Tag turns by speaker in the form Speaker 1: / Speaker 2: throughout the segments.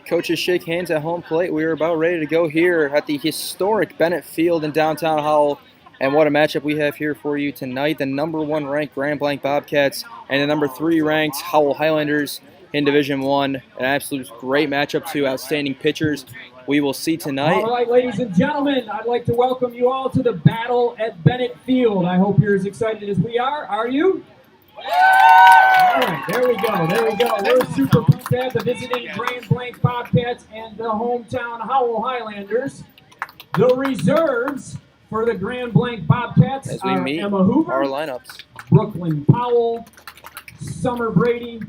Speaker 1: Coaches shake hands at home plate. We are about ready to go here at the historic Bennett Field in downtown Howell. And what a matchup we have here for you tonight. The number 1 ranked Grand Blanc Bobcats and the number 3 ranked Howell Highlanders in Division 1. An absolute great matchup, two outstanding pitchers. We will see tonight.
Speaker 2: All right, ladies and gentlemen, I'd like to welcome you all to the battle at Bennett Field. I hope you're as excited as we are. Are you? All right, there we go. We're super pumped to have the visiting Grand Blanc Bobcats and the hometown Howell Highlanders. The reserves for the Grand Blanc Bobcats
Speaker 1: as we
Speaker 2: are
Speaker 1: meet
Speaker 2: Emma Hoover,
Speaker 1: our lineups.
Speaker 2: Brooklyn Powell, Summer Brady,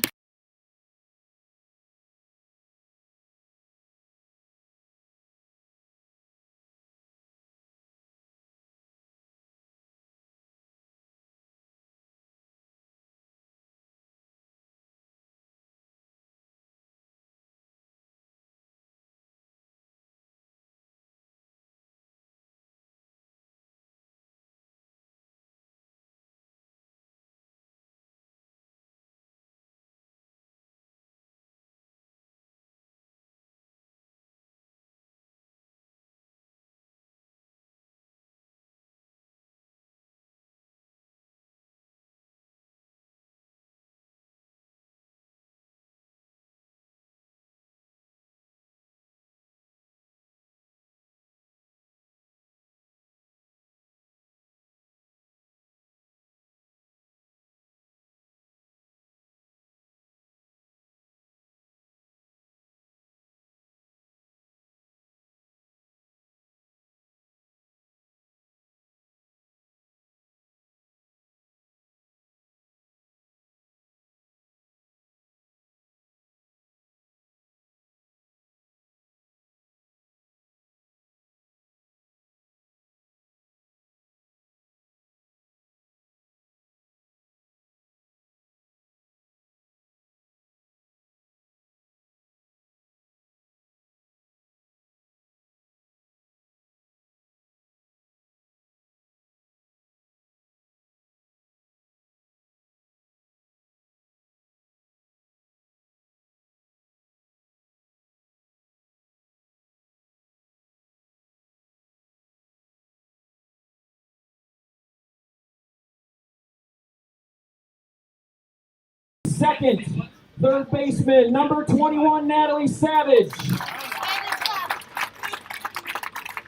Speaker 2: second, third baseman, number 21, Natalie Savage.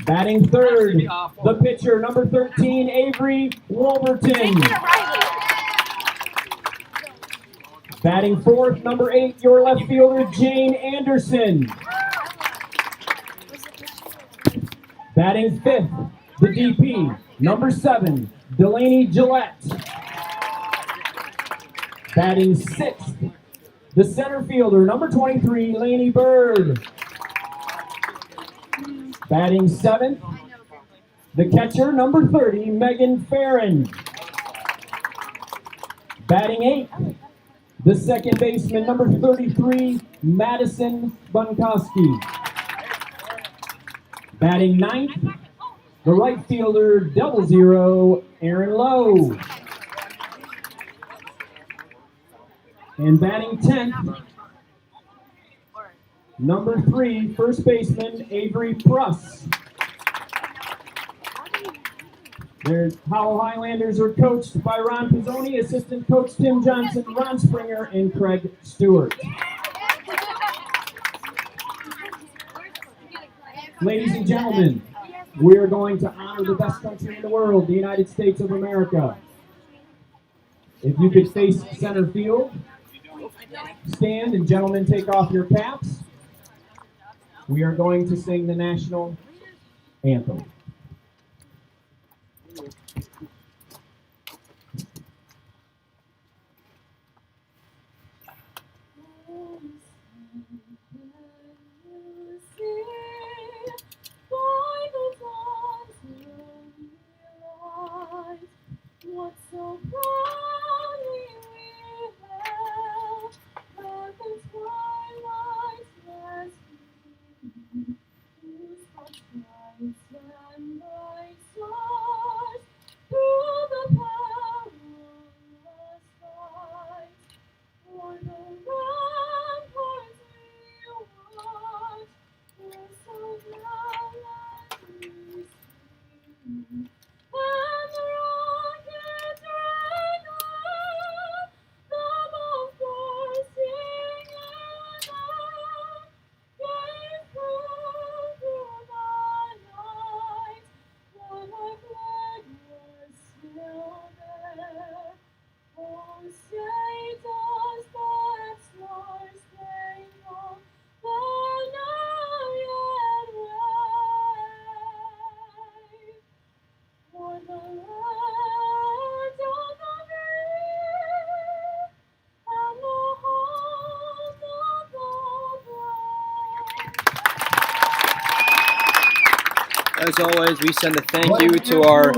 Speaker 2: Batting third, the pitcher, number 13, Avery Wolverton. Batting fourth, number 8, your left fielder, Jane Anderson. Batting fifth, the DP, number 7, Delaney Gillette. Batting sixth, the center fielder, number 23, Laney Bird. Batting seventh, the catcher, number 30, Megan Farron. Batting eighth, the second baseman, number 33, Madison Bunkowski. Batting ninth, the right fielder, 00, Aaron Lowe. And batting 10th, number 3, first baseman, Avery Pruss. The Howell Highlanders are coached by Ron Pizzoni, assistant coach Tim Johnson, Ron Springer, and Craig Stewart. Ladies and gentlemen, we are going to honor the best country in the world, the United States of America. If you could face center field, stand, and gentlemen, take off your caps. We are going to sing the national anthem.
Speaker 3: What so proudly we hailed, earth and twilight last evening, whose hearts bright and
Speaker 1: As always, we send a thank you to our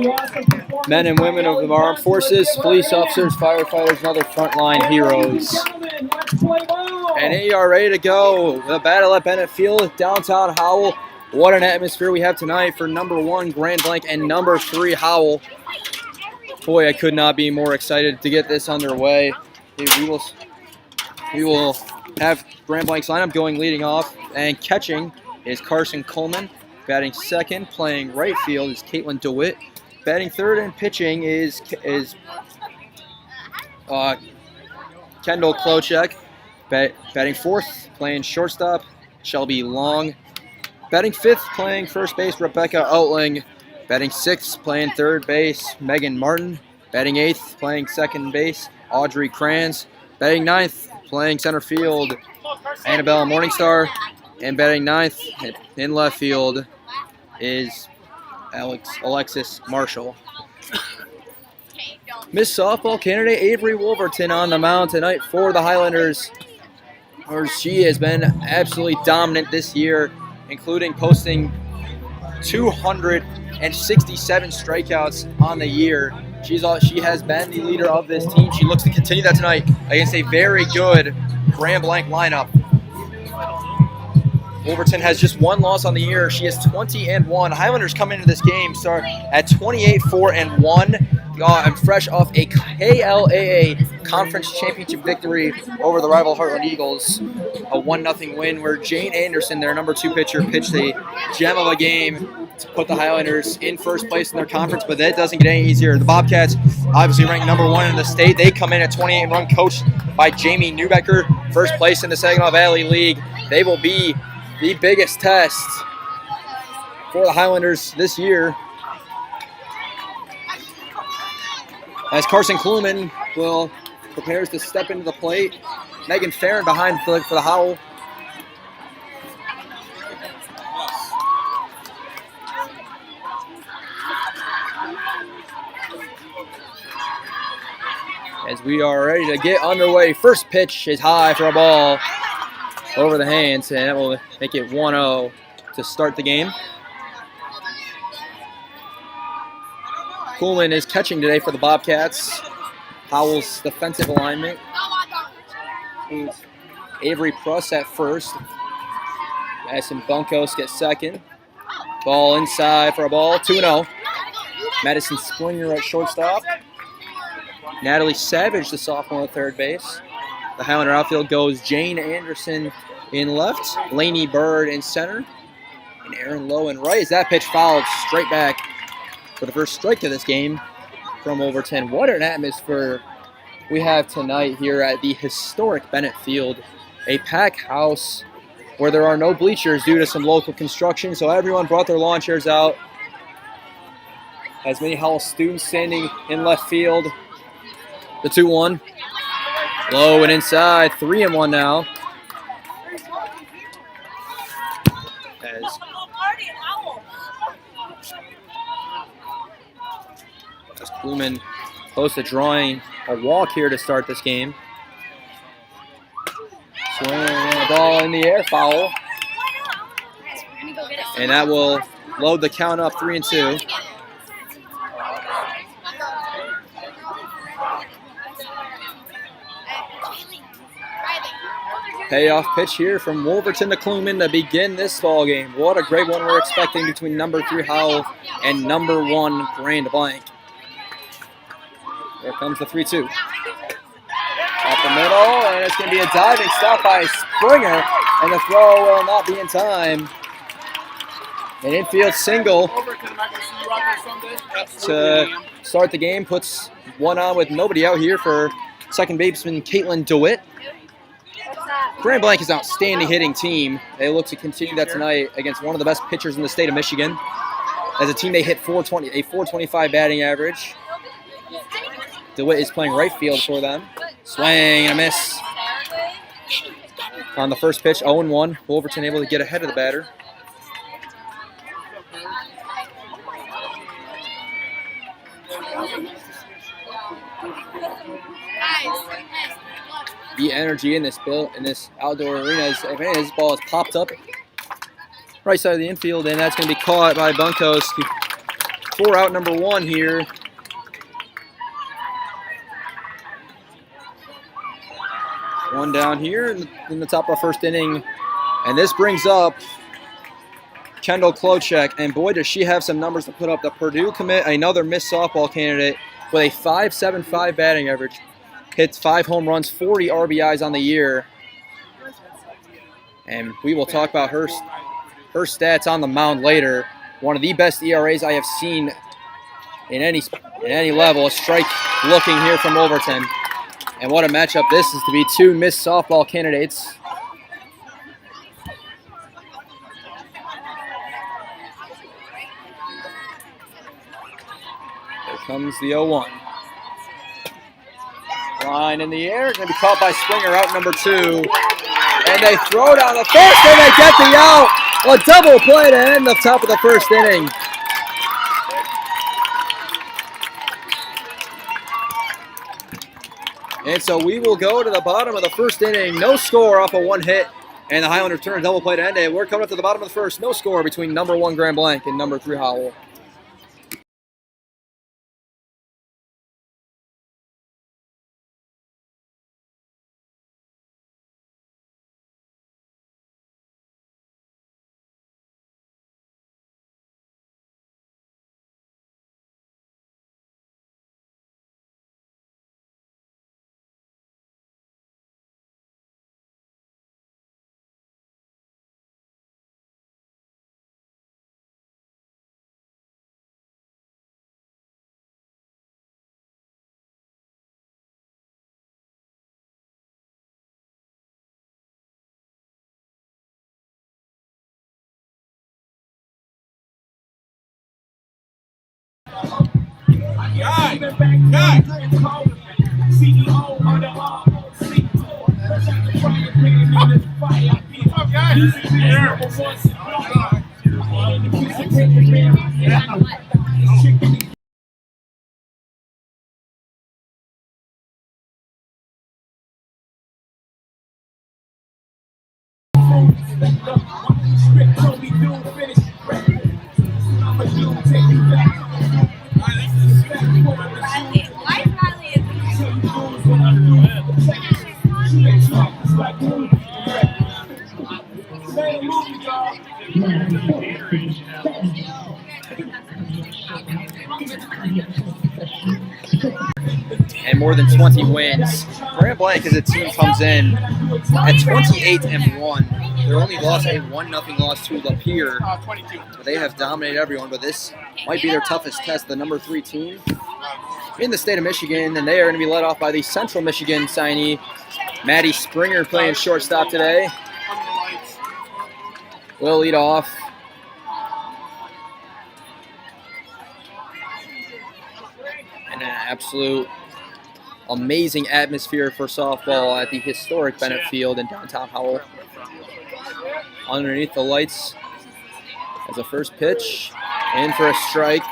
Speaker 1: men and women of the armed forces, police officers, firefighters, and other frontline heroes. And you are ready to go. The battle at Bennett Field, downtown Howell. What an atmosphere we have tonight for number 1 Grand Blanc and number 3 Howell. Boy, I could not be more excited to get this underway. We will have Grand Blanc's lineup going leading off, and catching is Carson Coleman. Batting second, playing right field, is Caitlin DeWitt. Batting third and pitching is Kendall Klochek. Batting fourth, playing shortstop, Shelby Long. Batting fifth, playing first base, Rebecca Outling. Batting sixth, playing third base, Megan Martin. Batting eighth, playing second base, Audrey Kranz. Batting ninth, playing center field, Annabelle Morningstar. And batting ninth in left field is Alexis Marshall. Miss Softball candidate Avery Wolverton on the mound tonight for the Highlanders. She has been absolutely dominant this year, including posting 267 strikeouts on the year. She has been the leader of this team. She looks to continue that tonight against a very good Grand Blanc lineup. Wolverton has just one loss on the year. She is 20-1. Highlanders come into this game start at 28-4-1. I'm fresh off a KLAA Conference Championship victory over the rival Heartland Eagles. A 1-0 win where Jane Anderson, their number 2 pitcher, pitched a gem of a game to put the Highlanders in first place in their conference, but that doesn't get any easier. The Bobcats, obviously ranked number 1 in the state. They come in at 28-1, coached by Jamie Newbecker, first place in the Saginaw Valley League. They will be the biggest test for the Highlanders this year, as Carson Kluman prepares to step into the plate. Megan Farron behind for the Howell. As we are ready to get underway, first pitch is high for a ball over the hands, and that will make it 1-0 to start the game. Coolman is catching today for the Bobcats. Howell's defensive alignment. Avery Pruss at first. Madison Bunkos gets second. Ball inside for a ball, 2-0. Madison Springer at shortstop. Natalie Savage, the sophomore, at third base. The Highlander outfield goes Jane Anderson in left, Lainey Bird in center, and Aaron Lowe in right. As that pitch fouled straight back for the first strike of this game from Wolverton. What an atmosphere we have tonight here at the historic Bennett Field. A packed house where there are no bleachers due to some local construction, so everyone brought their lawn chairs out. As many Howell students standing in left field. The 2-1. Low and inside, 3-1 now. As Kluman close to drawing a walk here to start this game. Swing and a ball in the air, foul. And that will load the count up 3-2. Payoff pitch here from Wolverton to Kluman to begin this ball game. What a great one we're expecting between number 3 Howell and number 1 Grand Blanc. There comes the 3-2. Up the middle, and it's going to be a diving stop by Springer, and the throw will not be in time. An infield single to start the game, puts one on with nobody out here for second baseman Caitlin DeWitt. Grand Blanc is an outstanding hitting team. They look to continue that tonight against one of the best pitchers in the state of Michigan. As a team, they hit a 425 batting average. DeWitt is playing right field for them. Swing and a miss. On the first pitch, 0-1. Wolverton able to get ahead of the batter. The energy in this outdoor arena is, this ball is popped up right side of the infield, and that's going to be caught by Bunkos for out number 1 here. One down here in the top of the first inning, and this brings up Kendall Klochek, and boy, does she have some numbers to put up. The Purdue commit, another Miss Softball candidate with a .575 batting average, hits 5 home runs, 40 RBIs on the year, and we will talk about her stats on the mound later. One of the best ERAs I have seen in any level. A strike looking here from Overton. And what a matchup this is to be 2 Miss Softball candidates. Here comes the 0-1. Line in the air, going to be caught by Springer, out number 2. And they throw down the first, and they get the out. A double play to end the top of the first inning. And so we will go to the bottom of the first inning. No score off of 1 hit. And the Highlanders turn a double play to end it. We're coming up to the bottom of the first. No score between number 1 Grand Blanc and number 3 Howell. And more than 20 wins. Grand Blanc as a team comes in at 28-1. They're only lost a 1-0 loss to Lapeer. They have dominated everyone, but this might be their toughest test. The number 3 team in the state of Michigan, and they are going to be led off by the Central Michigan signee, Maddie Springer, playing shortstop today. Will lead off. And an absolute amazing atmosphere for softball at the historic Bennett Field in downtown Howell. Underneath the lights as a first pitch, in for a strike.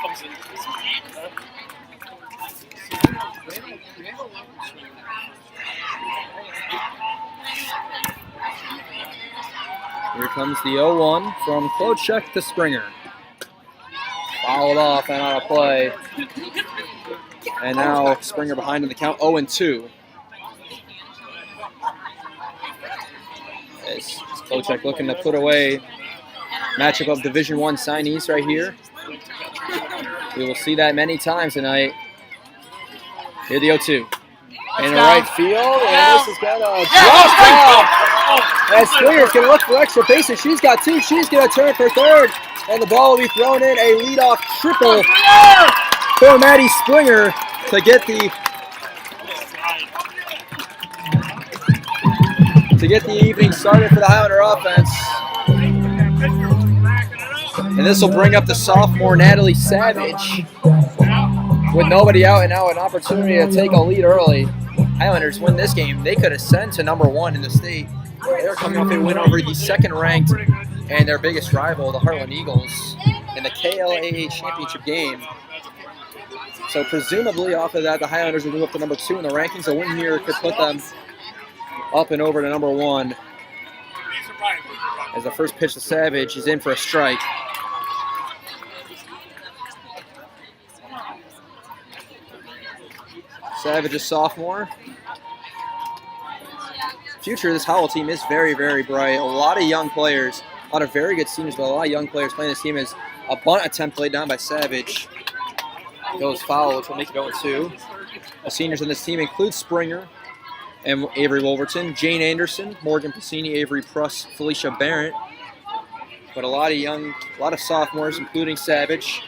Speaker 1: Here comes the 0-1 from Klochek to Springer. Fouled off and on a play. And now Springer behind in the count, 0-2. As Klochek looking to put away matchup of Division I signees right here. We will see that many times tonight. Here the 0-2. In the right field, and this has got a drop down. As Springer's going to look for extra bases. She's got 2. She's going to turn for third. And the ball will be thrown in. A leadoff triple for Maddie Springer to get the evening started for the Highlander offense. And this will bring up the sophomore Natalie Savage with nobody out, and now an opportunity to take a lead early. Highlanders win this game. They could ascend to number 1 in the state. They're coming off a win over the second-ranked and their biggest rival, the Heartland Eagles, in the KLAA championship game. So presumably off of that, the Highlanders will move up to number 2 in the rankings. A win here could put them up and over to number 1. As the first pitch to Savage is in for a strike. Savage, a sophomore. Future of this Howell team is very, very bright. A lot of young players, a lot of very good seniors, but a lot of young players playing this team. Is a bunt attempt laid down by Savage. Goes foul, which will make it 0-2. The seniors in this team include Springer and Avery Wolverton, Jane Anderson, Morgan Piscini, Avery Pruss, Felicia Barrett. But a lot of sophomores, including Savage.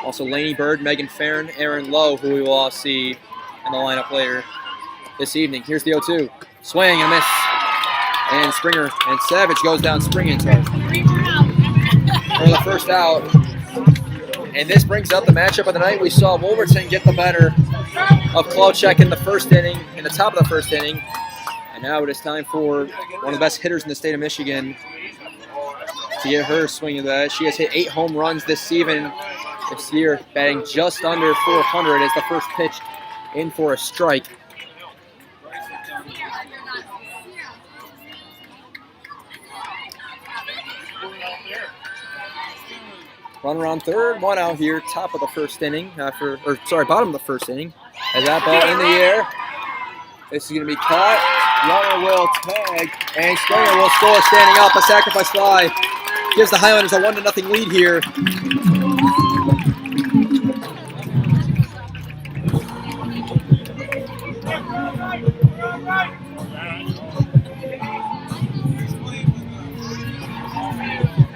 Speaker 1: Also Lainey Bird, Megan Farron, Aaron Lowe, who we will all see in the lineup later this evening. Here's the 0-2. Swing and a miss. And Springer and Savage goes down swinging for the first out. And this brings up the matchup of the night. We saw Wolverton get the better of Klochek in the first inning, in the top of the first inning. And now it is time for one of the best hitters in the state of Michigan to get her swing of that. She has hit 8 home runs this season. This year, batting just under 400 as the first pitch in for a strike. Runner on third, 1 out here, top of the first inning, bottom of the first inning. As that ball in the air, this is going to be caught. Runner will tag, and Springer will score standing up. A sacrifice fly gives the Highlanders a 1-0 lead here.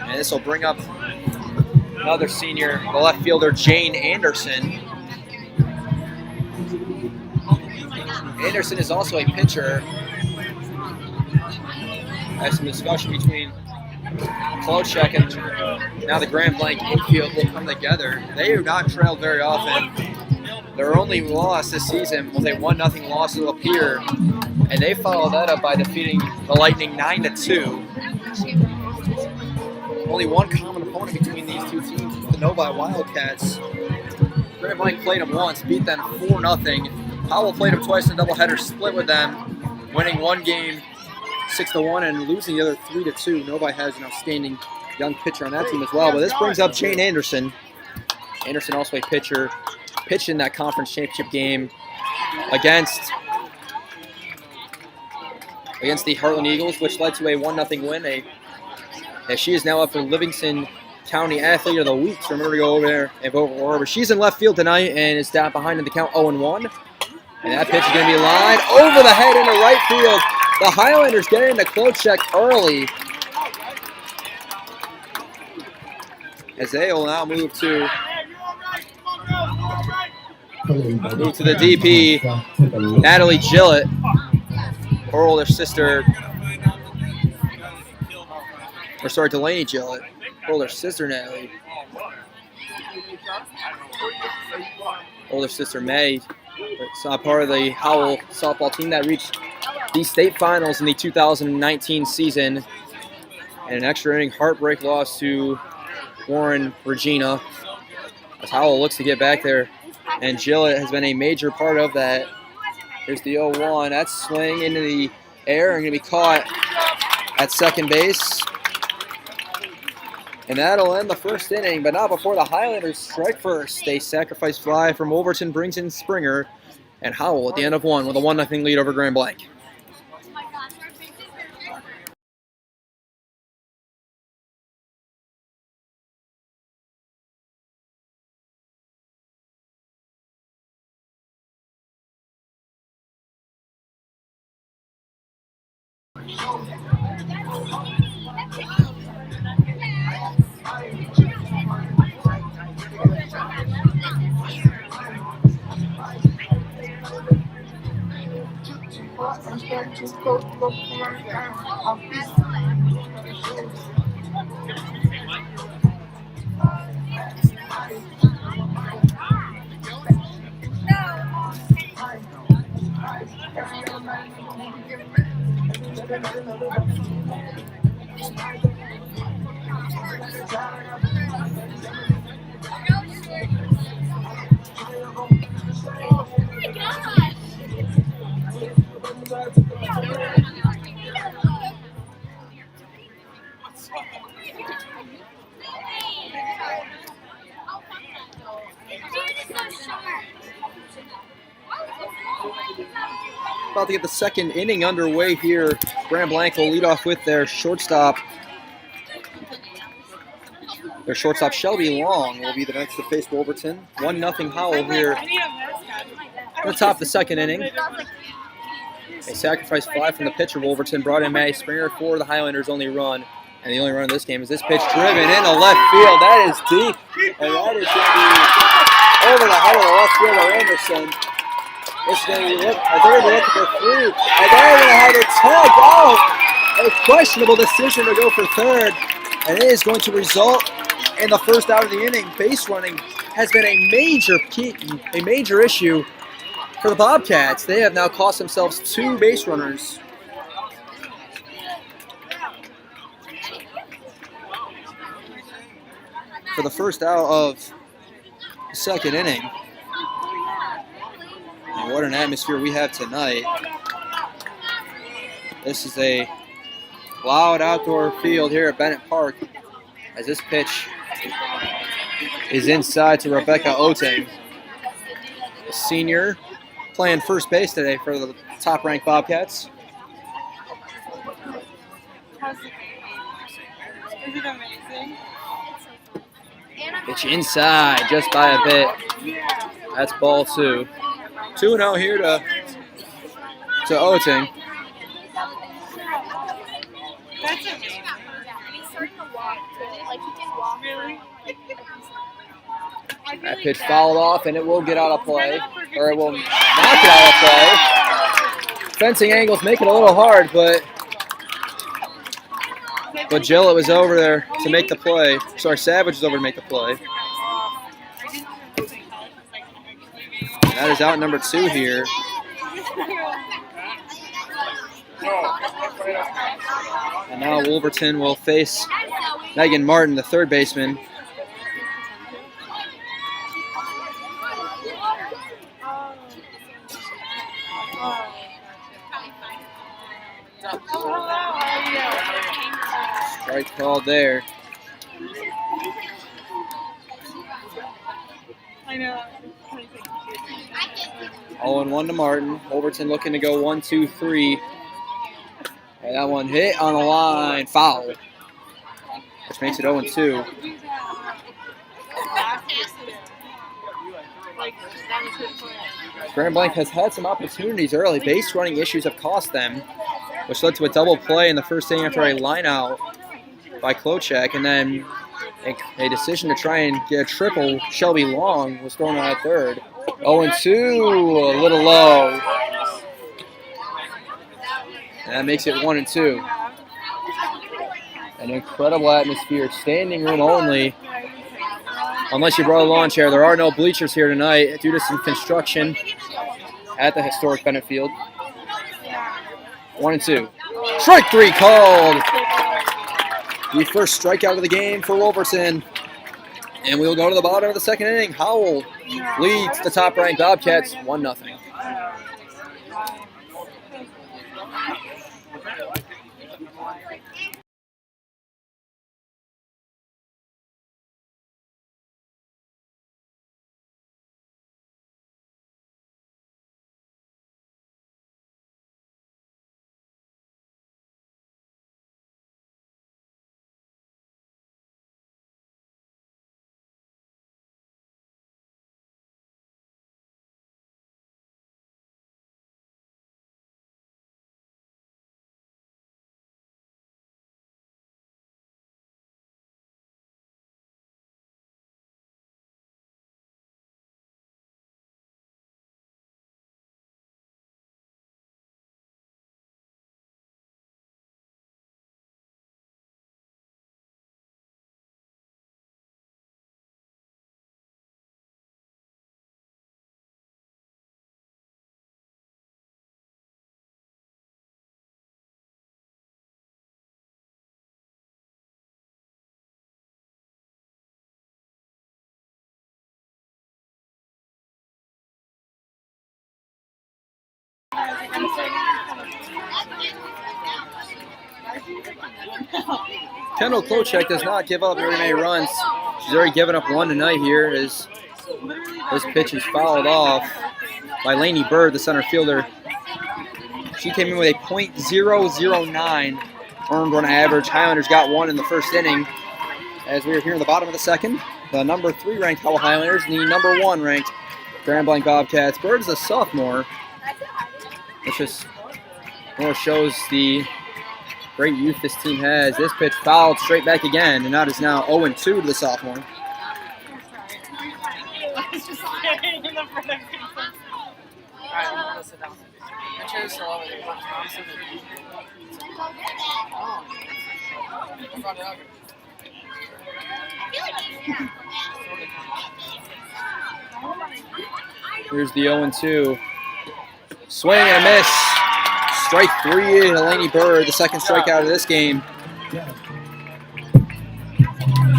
Speaker 1: And this will bring up another senior, the left fielder, Jane Anderson. Anderson is also a pitcher. There's some discussion between Klochek and now the Grand Blanc infield will come together. They have not trailed very often. Their only loss this season was a 1-0 loss to Lapeer, and they followed that up by defeating the Lightning 9-2. Only one common opponent between these two teams, the Novi Wildcats. Grand Blanc played them once, beat them 4-0. Howell played them twice in a doubleheader, split with them, winning one game 6-1 and losing the other 3-2. Novi has an outstanding young pitcher on that team as well. But this brings up Jane Anderson. Anderson also a pitcher, pitched in that conference championship game against the Heartland Eagles, which led to a 1-0 win. As she is now up for Livingston County Athlete of the Week. So remember to go over there and vote for her. But she's in left field tonight and is down behind in the count 0-1. And that pitch is going to be lined over the head into right field. The Highlanders get into Klochek early. As they will now move to the DP, Natalie Gillett, her older sister. Delaney Gillett, older sister Natalie. Older sister May, part of the Howell softball team that reached the state finals in the 2019 season. And an extra inning heartbreak loss to Warren Regina. As Howell looks to get back there. And Gillett has been a major part of that. Here's the 0-1. That swing into the air and going to be caught at second base. And that'll end the first inning, but not before the Highlanders strike first. A sacrifice fly from Wolverton brings in Springer, and Howell at the end of one with a 1-0 lead over Grand Blanc. about to get the second inning underway here. Grand Blanc will lead off with their shortstop. Their shortstop, Shelby Long, will be the next to face Wolverton. 1-0 Howell here at the top of the second inning. A sacrifice fly from the pitcher, Wolverton, brought in Matty Springer for the Highlanders' only run. And the only run of this game is this pitch driven into left field. That is deep. And that is going to be over the head of the left fielder, Anderson. This is going to be they're looking for three. And they're going to have it tug out. A questionable decision to go for third. And it is going to result in the first out of the inning. Base running has been a major issue for the Bobcats. They have now cost themselves 2 base runners. For the first out of the second inning. And what an atmosphere we have tonight. This is a loud outdoor field here at Bennett Park as this pitch is inside to Rebecca Oting, a senior playing first base today for the top-ranked Bobcats.
Speaker 3: Is it amazing?
Speaker 1: Pitch inside just by a bit. That's ball 2. 2-0 here to Oting.
Speaker 3: That's amazing. He's starting to walk. Like he can walk. Really?
Speaker 1: That pitch fouled off, and it will get out of play, or it will knock it out of play. Fencing angles make it a little hard, but Gillett was over there to make the play. Sorry, Savage was over to make the play. That is out number 2 here. And now Wolverton will face Megan Martin, the third baseman. Strike called there.
Speaker 3: I know.
Speaker 1: 0-1 to Martin. Wolverton looking to go 1-2-3. And that one hit on the line, foul, which makes it 0-2. Grand Blanc has had some opportunities early. Base running issues have cost them, which led to a double play in the first inning after a line out by Klochek, and then a decision to try and get a triple. Shelby Long was thrown out at third. 0-2, a little low. And that makes it 1-2. An incredible atmosphere, standing room only. Unless you brought a lawn chair, there are no bleachers here tonight due to some construction at the historic Bennett Field. 1-2. Strike 3 called. The first strikeout of the game for Wolverton. And we'll go to the bottom of the second inning. Howell leads the top-ranked Bobcats 1-0. Kendall Klochek does not give up very many runs. She's already given up one tonight here as this pitch is fouled off by Lainey Bird, the center fielder. She came in with a .009 earned run average. Highlanders got one in the first inning. As we are here in the bottom of the second, the number 3 ranked Howell Highlanders and the number 1 ranked Grand Blanc Bobcats. Bird is a sophomore, which just more shows the great youth this team has. This pitch fouled straight back again, and that is now 0-2 to the sophomore. Here's the 0-2. Swing and a miss. Strike 3 to Laney Bird, the second strikeout of this game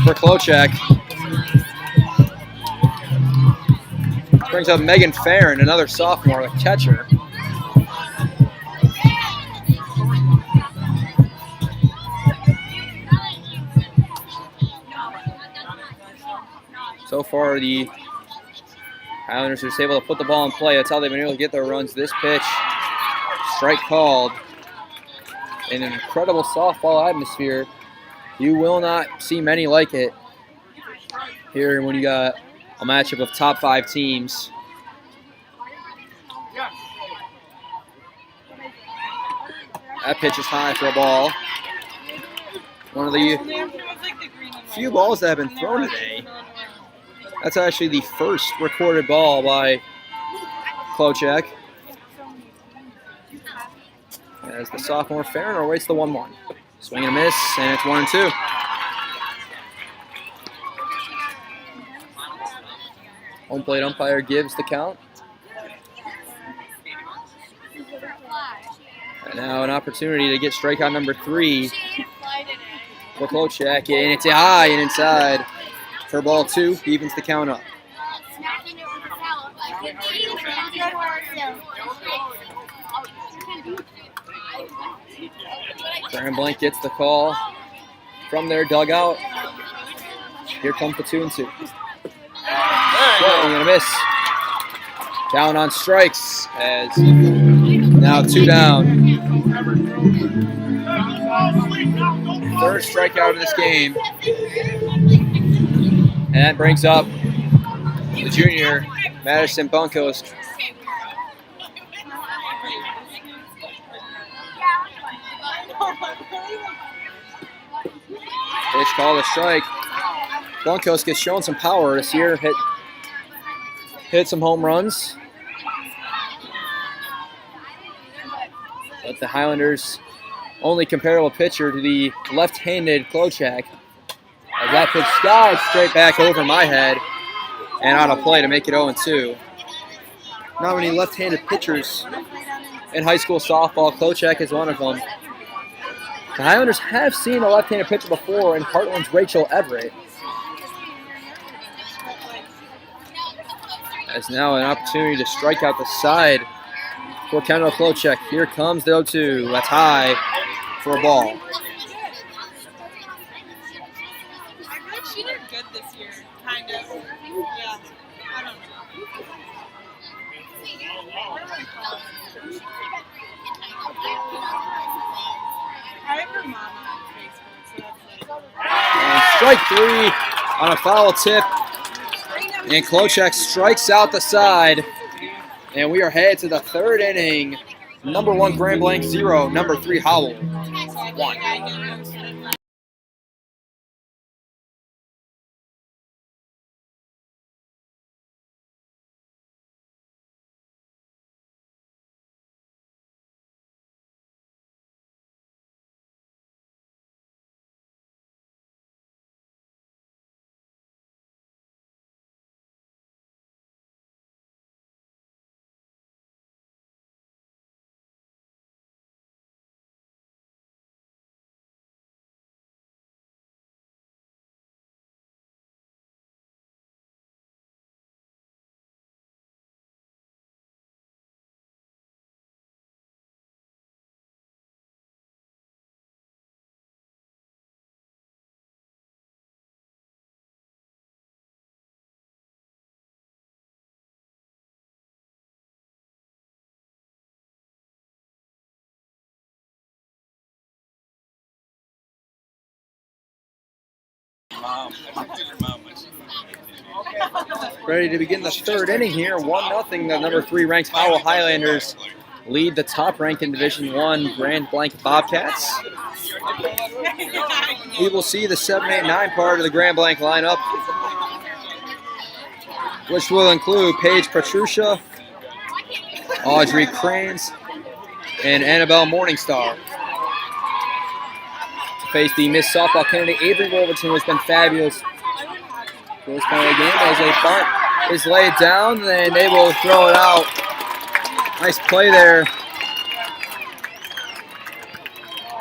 Speaker 1: for Klochak. Brings up Megan Farron, another sophomore, the catcher. So far, the Highlanders are just able to put the ball in play. That's how they've been able to get their runs. This pitch, strike called. In an incredible softball atmosphere. You will not see many like it here when you got a matchup of top 5 teams. That pitch is high for a ball. One of the few balls that have been thrown today. That's actually the first recorded ball by Klochak. As the sophomore Farron awaits the 1-1. Swing and a miss, and it's 1-2. Home plate umpire gives the count. And now an opportunity to get strikeout number 3 for Klochak, and it's high and inside for ball 2, evens the count up. Grand Blanc gets the call from their dugout. Here comes the 2-2. Swing and a miss. Down on strikes as now 2 down. Third strikeout of this game. And that brings up the junior, Madison Bunkos. Pitch called a strike. Bunkos gets shown some power this year. Hit some home runs. But the Highlanders' only comparable pitcher to the left-handed Klochak. As that pitch skies straight back over my head and out of play to make it 0-2. Not many left-handed pitchers in high school softball. Klochak is one of them. The Highlanders have seen a left-handed pitcher before in Heartland's Rachel Everett. As now an opportunity to strike out the side for Kendall Klochak. Here comes the 0-2. That's high for a ball.
Speaker 4: She did good this year, kind of. Yeah. I don't know. I have her mom on Facebook, so that's
Speaker 1: And strike 3 on a foul tip. And Klochak strikes out the side. And we are headed to the 3rd inning. Number 1 Grand Blanc 0, number 3 Howell 1. Ready to begin the third inning here. 1-0. The number 3 ranked Howell Highlanders lead the top ranked in Division I Grand Blanc Bobcats. We will see the 7, 8, 9 part of the Grand Blanc lineup, which will include Paige Petrucia, Audrey Cranes, and Annabelle Morningstar. To face the Miss Softball candidate Avery Wolverton, who has been fabulous for this part of the game, as a bunt is laid down, and they will throw it out. Nice play there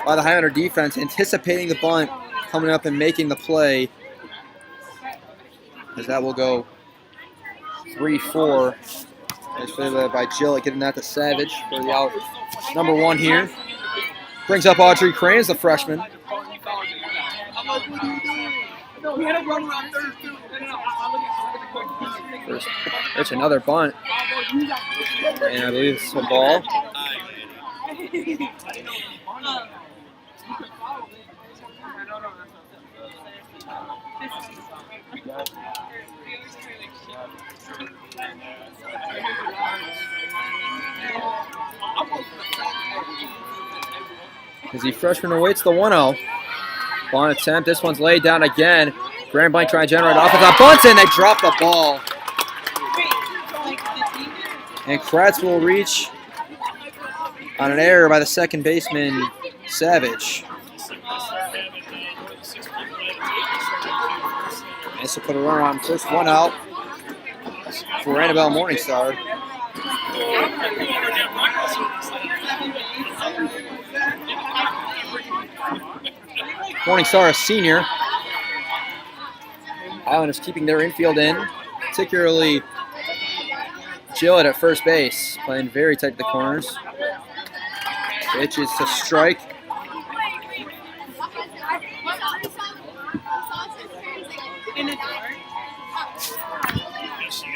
Speaker 1: by the Highlander defense, anticipating the bunt, coming up and making the play, as that will go 3-4. Nice play by Jill, getting that to Savage for the out. Number 1 here. Brings up Audrey Cranes, the freshman. First pitch, another bunt. And I believe it's a ball. As the freshman awaits the 1-0. Bunt attempt. This one's laid down again. Grand Blanc trying to generate offense on bunts, and they drop the ball. And Kratz will reach on an error by the second baseman, Savage. This will put a runner on first, 1 out for Annabelle Morningstar. Morningstar, a senior. Highlanders keeping their infield in, particularly Jill at first base, playing very tight to the corners. Pitch is to strike.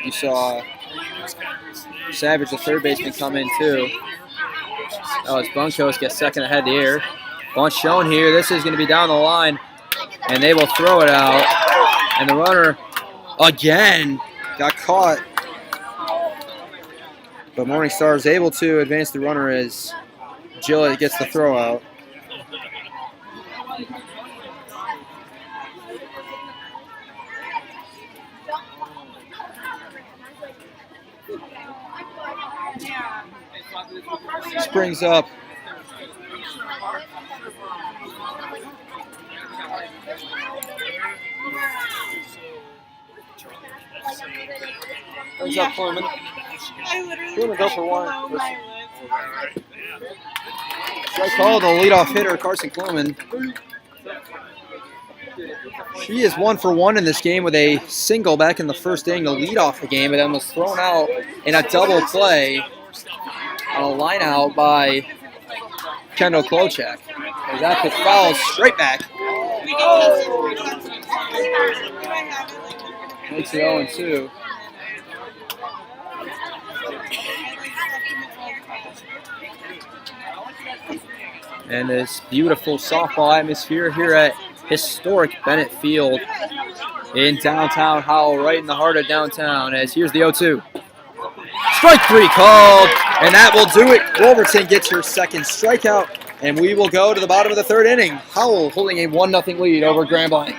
Speaker 1: You saw Savage, the third baseman, come in too. Oh, it's Bunkos gets second ahead the air. Bunt shown here. This is going to be down the line, and they will throw it out. And the runner, again, got caught. But Morningstar is able to advance the runner as Jill gets the throw out. This brings up Foreman. Foreman go for 1. Strike called, the leadoff hitter, Carson Kluman. She is 1 for 1 in this game with a single back in the first inning to lead off the game, and then was thrown out in a double play on a line out by Kendall Klochak. As that pitch fouls straight back. Makes it 0-2. And this beautiful softball atmosphere here at historic Bennett Field in downtown Howell, right in the heart of downtown, as here's the 0-2. Strike 3 called, and that will do it. Wolverton gets her second strikeout, and we will go to the bottom of the third inning. Howell holding a 1-0 lead over Grand Blanc.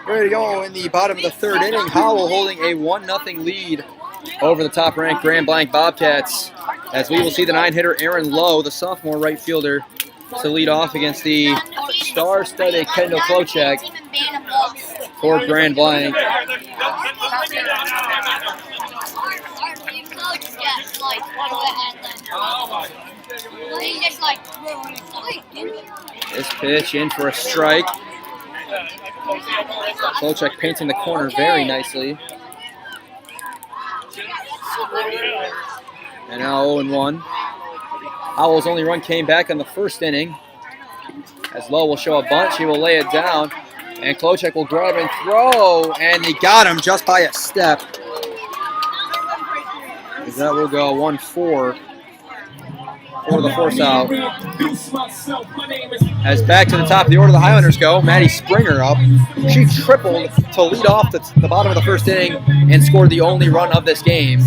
Speaker 1: Ready to go in the bottom of the third inning. Howell holding a 1-0 lead over the top-ranked Grand Blanc Bobcats, as we will see the 9-hitter Aaron Lowe, the sophomore right fielder, to lead off against the star-studded Kendall Klochak for Grand Blanc. This pitch in for a strike. Klochak painting the corner very nicely. And now 0-1. Howell's only run came back in the first inning. As Lowe will show a bunt, she will lay it down. And Klochak will grab and throw. And he got him just by a step. As that will go 1-4 for the force out. As back to the top of the order, the Highlanders go. Maddie Springer up. She tripled to lead off the bottom of the first inning and scored the only run of this game.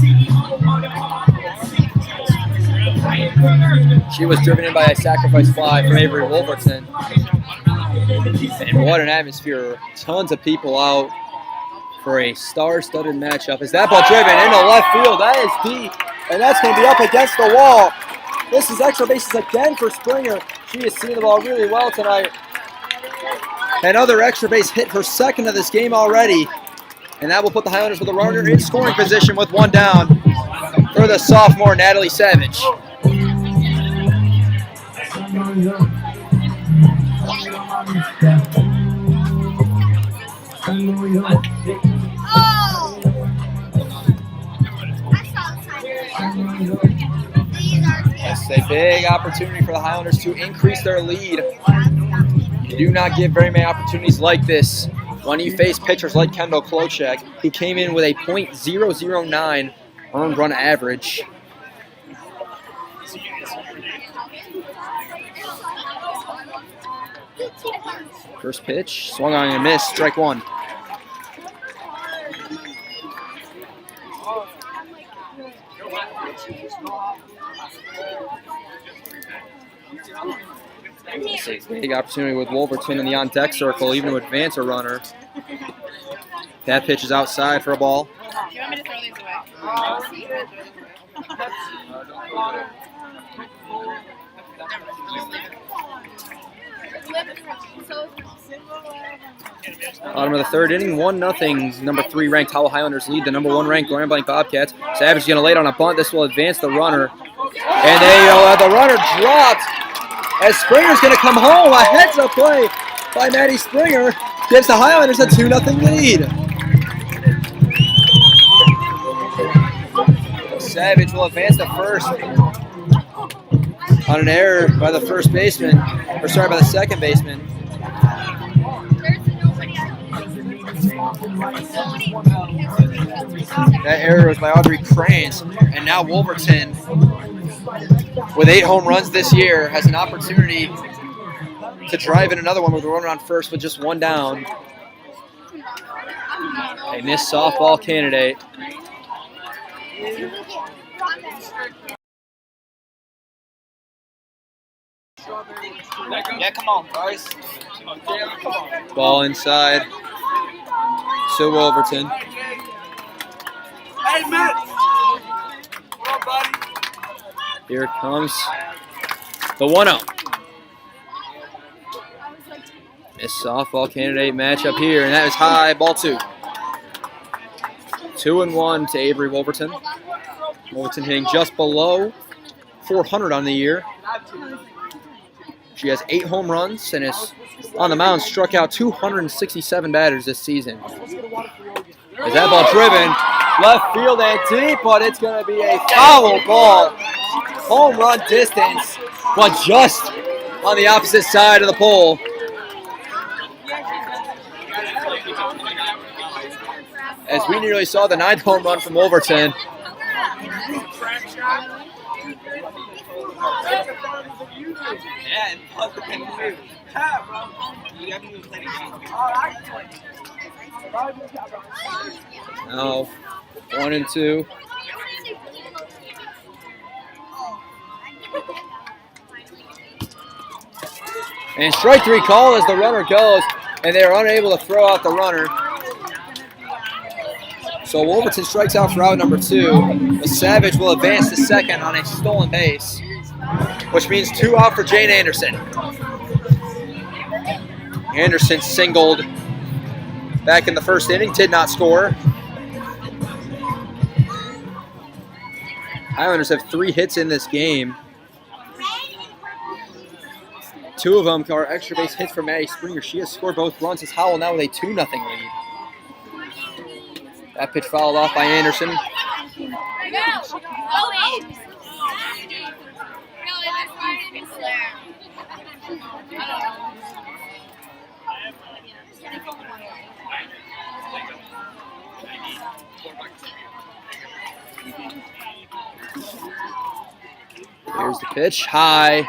Speaker 1: She was driven in by a sacrifice fly from Avery Wolverton. And what an atmosphere. Tons of people out for a star-studded matchup. Is that ball driven into left field? That is deep, and that's going to be up against the wall. This is extra bases again for Springer. She has seen the ball really well tonight. Another extra base hit, her second of this game already. And that will put the Highlanders with a runner in scoring position with one down for the sophomore Natalie Savage. It's a big opportunity for the Highlanders to increase their lead. You do not give very many opportunities like this when you face pitchers like Kendall Klochak, who came in with a .009 earned run average. First pitch, swung on and missed, strike one. This is a big opportunity with Wolverton in the on-deck circle, even to advance a runner. That pitch is outside for a ball.
Speaker 4: Do you want me to throw these away?
Speaker 1: Bottom of the third inning, 1-0. Number 3 ranked Howell Highlanders lead the number 1 ranked Grand Blanc Bobcats. Savage is going to lay it on a bunt. This will advance the runner. And the runner dropped as Springer's going to come home. A heads-up play by Maddie Springer gives the Highlanders a 2-0 lead. Savage will advance to first on an error by the first baseman, or sorry, by the second baseman. That error was by Audrey Cranes, and now Wolverton, with 8 home runs this year, has an opportunity to drive in another one with a runner on first with just one down. A missed softball candidate.
Speaker 5: Yeah, come on, guys.
Speaker 1: Ball inside to Wolverton.
Speaker 5: Hey, Matt. Come on, buddy.
Speaker 1: Here comes the 1-0. Missed softball candidate matchup here, and that is high, ball 2. 2-1 to Avery Wolverton. Wolverton hitting just below 400 on the year. She has 8 home runs and is on the mound, struck out 267 batters this season. Is that ball driven? Left field and deep, but it's going to be a foul ball. Home run distance, but just on the opposite side of the pole. As we nearly saw the 9th home run from Wolverton. Now, 1-2. And strike 3 call as the runner goes. and they are unable to throw out the runner. So Wolverton strikes out for out number 2. The Savage will advance to second on a stolen base, which means 2 out for Jane Anderson. Anderson singled back in the first inning, did not score. Highlanders have 3 hits in this game. 2 of them are extra base hits for Maddie Springer. She has scored both runs as Howell now with a 2-0 lead. That pitch fouled off by Anderson. Here's the pitch, high.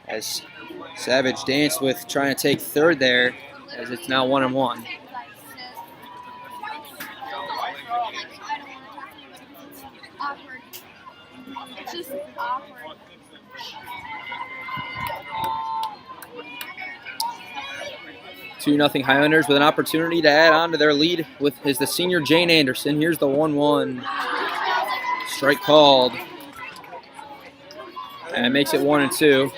Speaker 1: As Savage danced with trying to take third there, as it's now 1-1.
Speaker 3: It's just awkward.
Speaker 1: 2-0 Highlanders with an opportunity to add on to their lead with the senior Jane Anderson. Here's the 1-1. Strike called. And it makes it 1-2.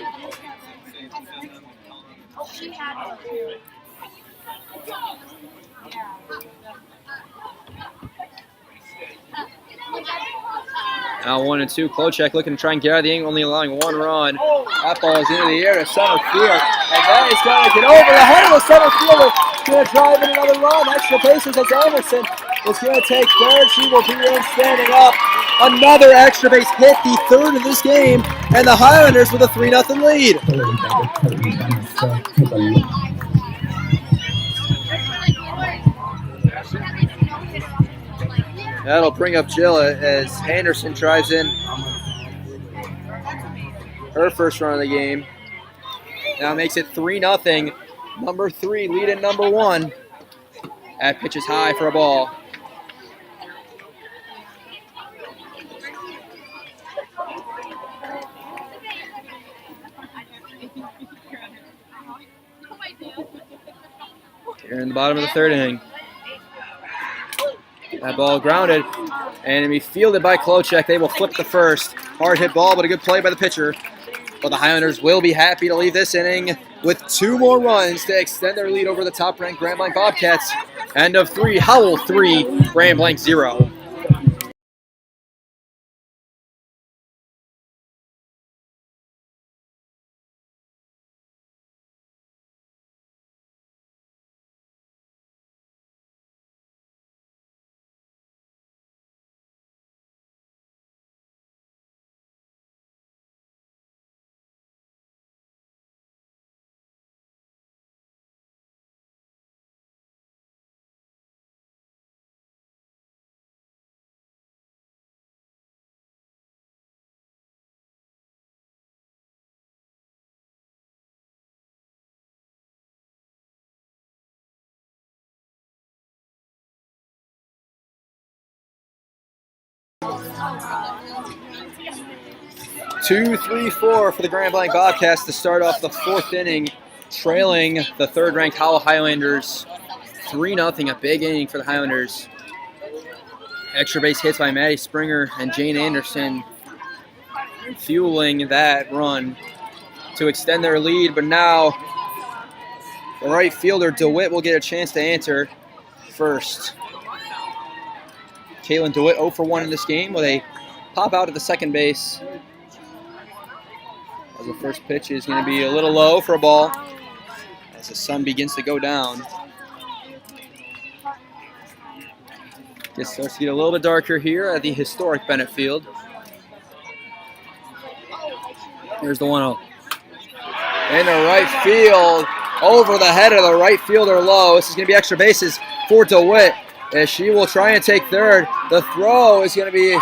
Speaker 1: Now 1-2. Klochek looking to try and get out of the angle, only allowing 1 run. That ball is into the air to center field. And that is going to get over the head of the center fielder. Going to drive in another run. Extra bases as Anderson is going to take third. She will be in standing up. Another extra base hit, the 3rd of this game. And the Highlanders with a 3-0 lead. That'll bring up Jill as Anderson drives in her first run of the game. Now makes it 3-0. Number 3 leading number 1. That pitch is high for a ball. Here in the bottom of the 3rd inning. That ball grounded, and it'll be fielded by Klochek. They will flip the first. Hard hit ball, but a good play by the pitcher. But the Highlanders will be happy to leave this inning with 2 more runs to extend their lead over the top-ranked Grand Blanc Bobcats. End of 3, Howell 3, Grand Blanc 0. Two, 3, 4 for the Grand Blanc Bobcats to start off the 4th inning, trailing the 3rd-ranked Howell Highlanders 3-0. A big inning for the Highlanders. Extra base hits by Maddie Springer and Jane Anderson fueling that run to extend their lead. But now the right fielder DeWitt will get a chance to answer first. Caitlin DeWitt 0 for 1 in this game with a pop out at the second base. As the first pitch is going to be a little low for a ball as the sun begins to go down. It starts to get a little bit darker here at the historic Bennett Field. Here's the 1-0. In the right field, over the head of the right fielder low. This is going to be extra bases for DeWitt as she will try and take third. The throw is going to be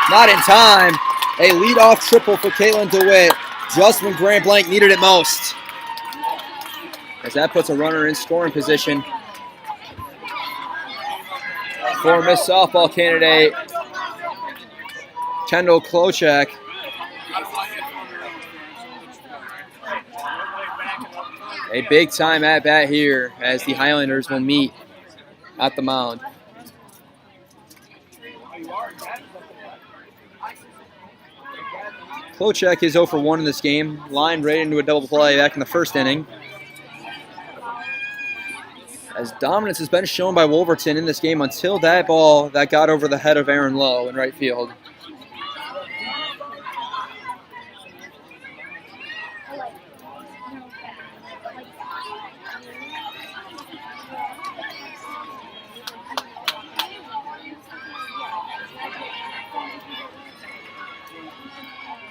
Speaker 1: not in time. A leadoff triple for Caitlin DeWitt just when Grand Blanc needed it most. As that puts a runner in scoring position for Miss Softball candidate Kendall Klochek. A big-time at-bat here as the Highlanders will meet at the mound. Klocek is 0 for 1 in this game. Line right into a double play back in the first inning. As dominance has been shown by Wolverton in this game until that ball that got over the head of Aaron Lowe in right field.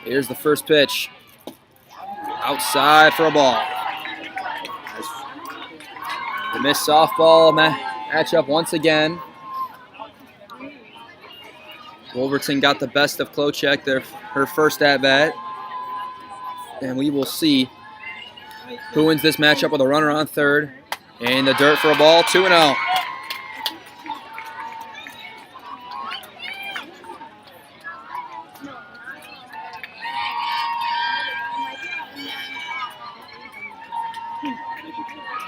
Speaker 1: Here's the first pitch. Outside for a ball. The missed softball matchup once again. Wolverton got the best of Klocek, her first at-bat. And we will see who wins this matchup with a runner on third. In the dirt for a ball, 2-0.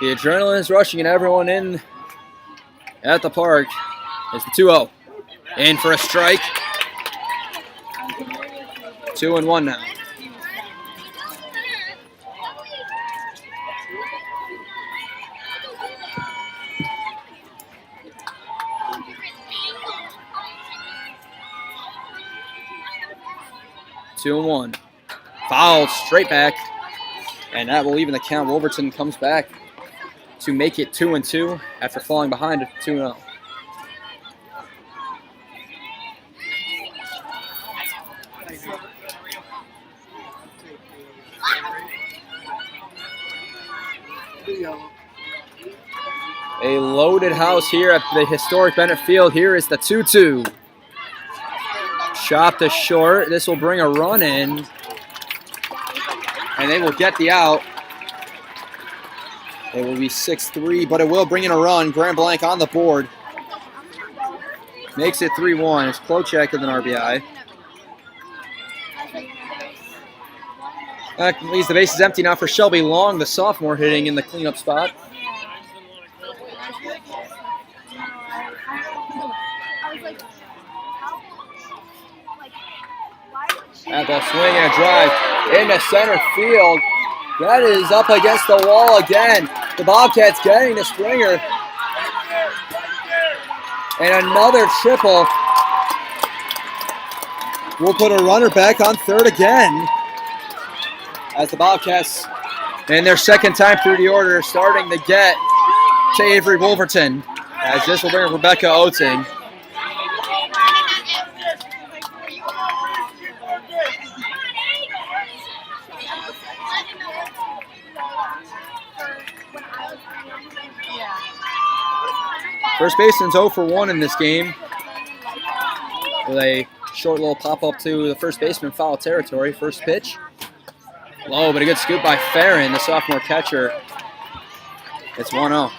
Speaker 1: The adrenaline is rushing and everyone in at the park. It's the 2-0. In for a strike. 2-1 now. Two and one. Foul straight back. And that will even the count. Wolverton comes back to make it 2-2 after falling behind 2-0. A loaded house here at the historic Bennett Field. Here is the 2-2. Chopped to short. This will bring a run in. And they will get the out. It will be 6-3, but it will bring in a run. Grand Blanc on the board. Makes it 3-1. It's Klocek with an RBI. That leaves the bases empty now for Shelby Long, the sophomore, hitting in the cleanup spot. That ball swing and a drive into center field. That is up against the wall again. The Bobcats getting the Springer. And another triple. We'll put a runner back on third again. As the Bobcats, in their second time through the order, starting to get to Avery Wolverton. As this will bring Rebecca Oating. First baseman's 0 for 1 in this game. With a short little pop-up to the first baseman, foul territory. First pitch. Low, but a good scoop by Farron, the sophomore catcher. It's 1-0.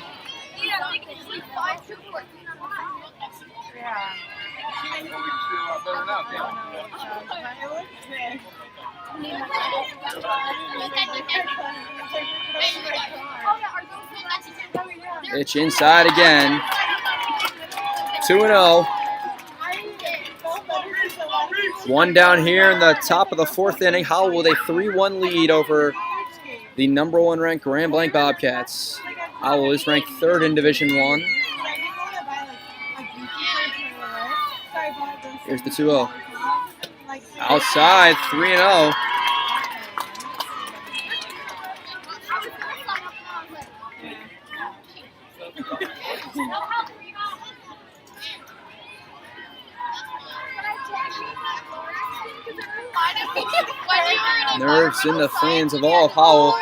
Speaker 1: Pitch inside again. 2-0. One down here in the top of the fourth inning. Howell with a 3-1 lead over the number 1 ranked Grand Blanc Bobcats. Howell is ranked 3rd in Division 1. Here's the 2-0. Outside, 3-0. Nerves in the fans of all of Howell.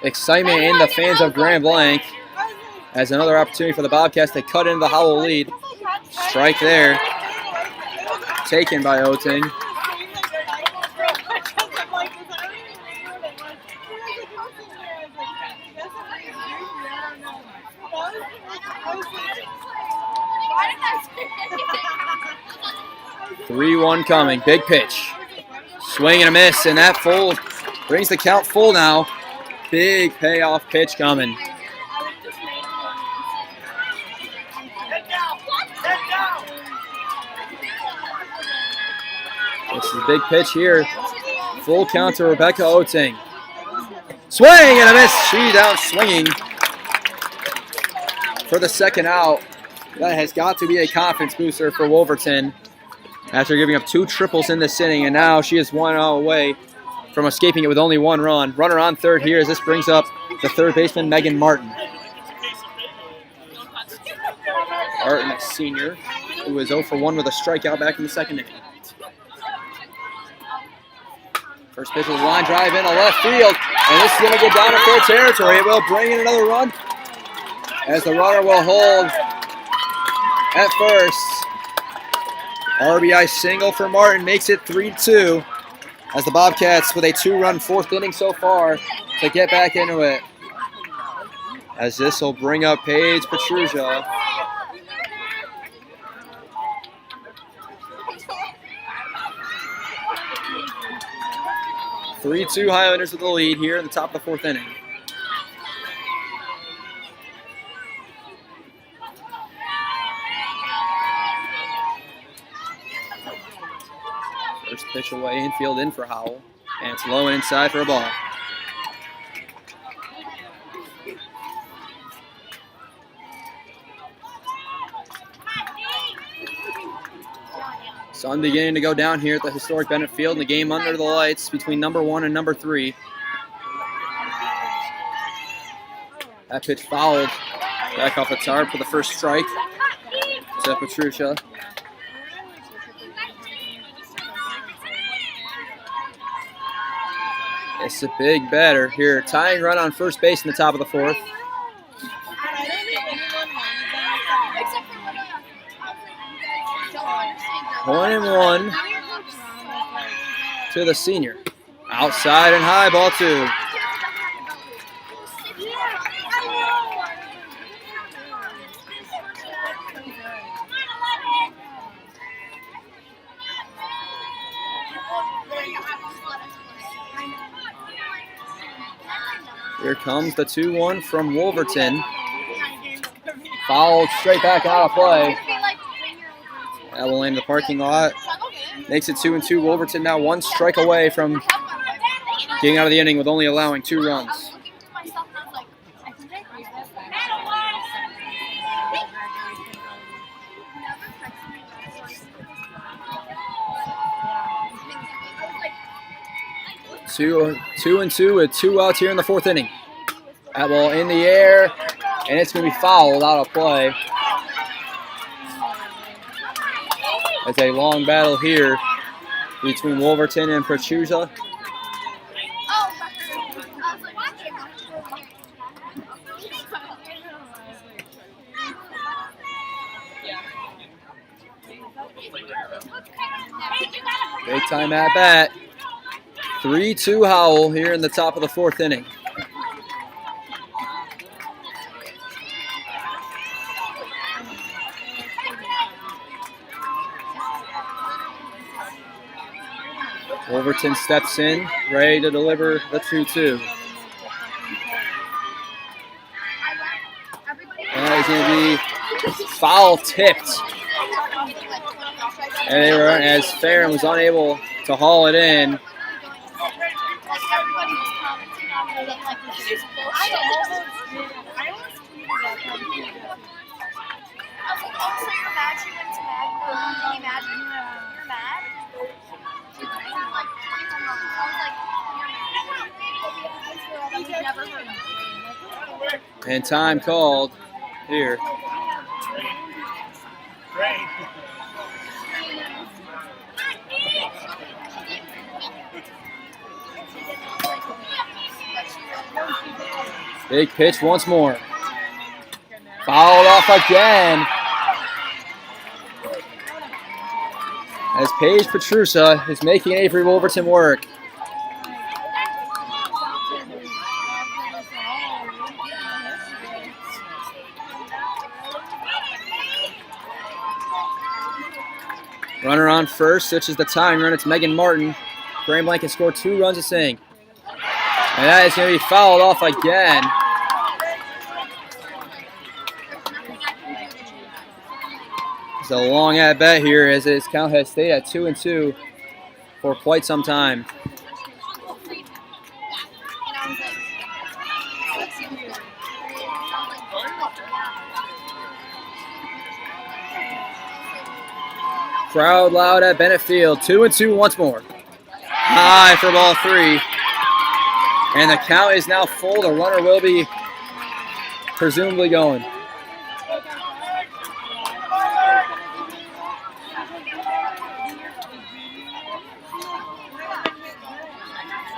Speaker 1: Excitement in the fans of Grand Blanc. As another opportunity for the Bobcats to cut into the Howell lead. Strike there. Taken by Oating. Three-1 coming. Big pitch. Swing and a miss, and that full brings the count full now. big payoff pitch coming. This is a big pitch here. Full count to Rebecca Oting. Swing and a miss. She down swinging for the second out. That has got to be a confidence booster for Wolverton after giving up 2 triples in this inning, and now she is 1 out away from escaping it with only 1 run. Runner on third here as this brings up the third baseman, Megan Martin. Martin, a senior, who was 0 for 1 with a strikeout back in the second inning. First pitch with a line drive into left field, and this is going to get down to full territory. It will bring in another run as the runner will hold at first. RBI single for Martin makes it 3-2 as the Bobcats with a 2-run 4th inning so far to get back into it. As this will bring up Paige Petrusia. Three-2 Highlanders with the lead here in the top of the 4th inning. First pitch away, infield in for Howell. And it's low and inside for a ball. Sun beginning to go down here at the historic Bennett Field in the game under the lights between number 1 and number 3. That pitch fouled back off the tarp for the first strike to Petrusia. It's a big batter here. Tying run on first base in the top of the 4th. One and one to the senior. Outside and high, ball 2. Here comes the 2-1 from Wolverton. Fouled straight back out of play. That will land the parking lot. Makes it 2-2. Wolverton now 1 strike away from getting out of the inning with only allowing 2 runs. Two and two with 2 outs here in the 4th inning. That ball in the air, and it's going to be fouled out of play. It's a long battle here between Wolverton and Petrusia. Big time at bat. 3-2 Howell here in the top of the 4th inning. Wolverton steps in, ready to deliver the 2-2. And it's going to be foul tipped. And they were as Farron was unable to haul it in. And time called here. Big pitch once more. Fouled off again. As Paige Petrusia is making Avery Wolverton work. Runner on first, such as the tying run. It's Megan Martin. Blanc has scored 2 runs this inning. And that is going to be fouled off again. It's a long at bat here as his count has stayed at 2-2 for quite some time. Crowd loud at Bennett Field. 2-2 once more. High for ball 3. And the count is now full. The runner will be presumably going.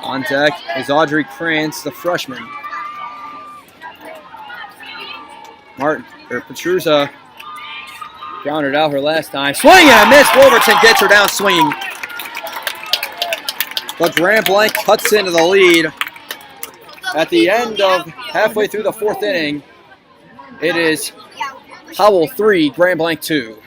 Speaker 1: On deck is Audrey Krantz, the freshman. Petruza grounded out her last time. Swing and a miss. Wolverton gets her down swinging. But Grand Blanc cuts into the lead. At the end of halfway through the 4th inning, it is Howell 3, Grand Blanc 2.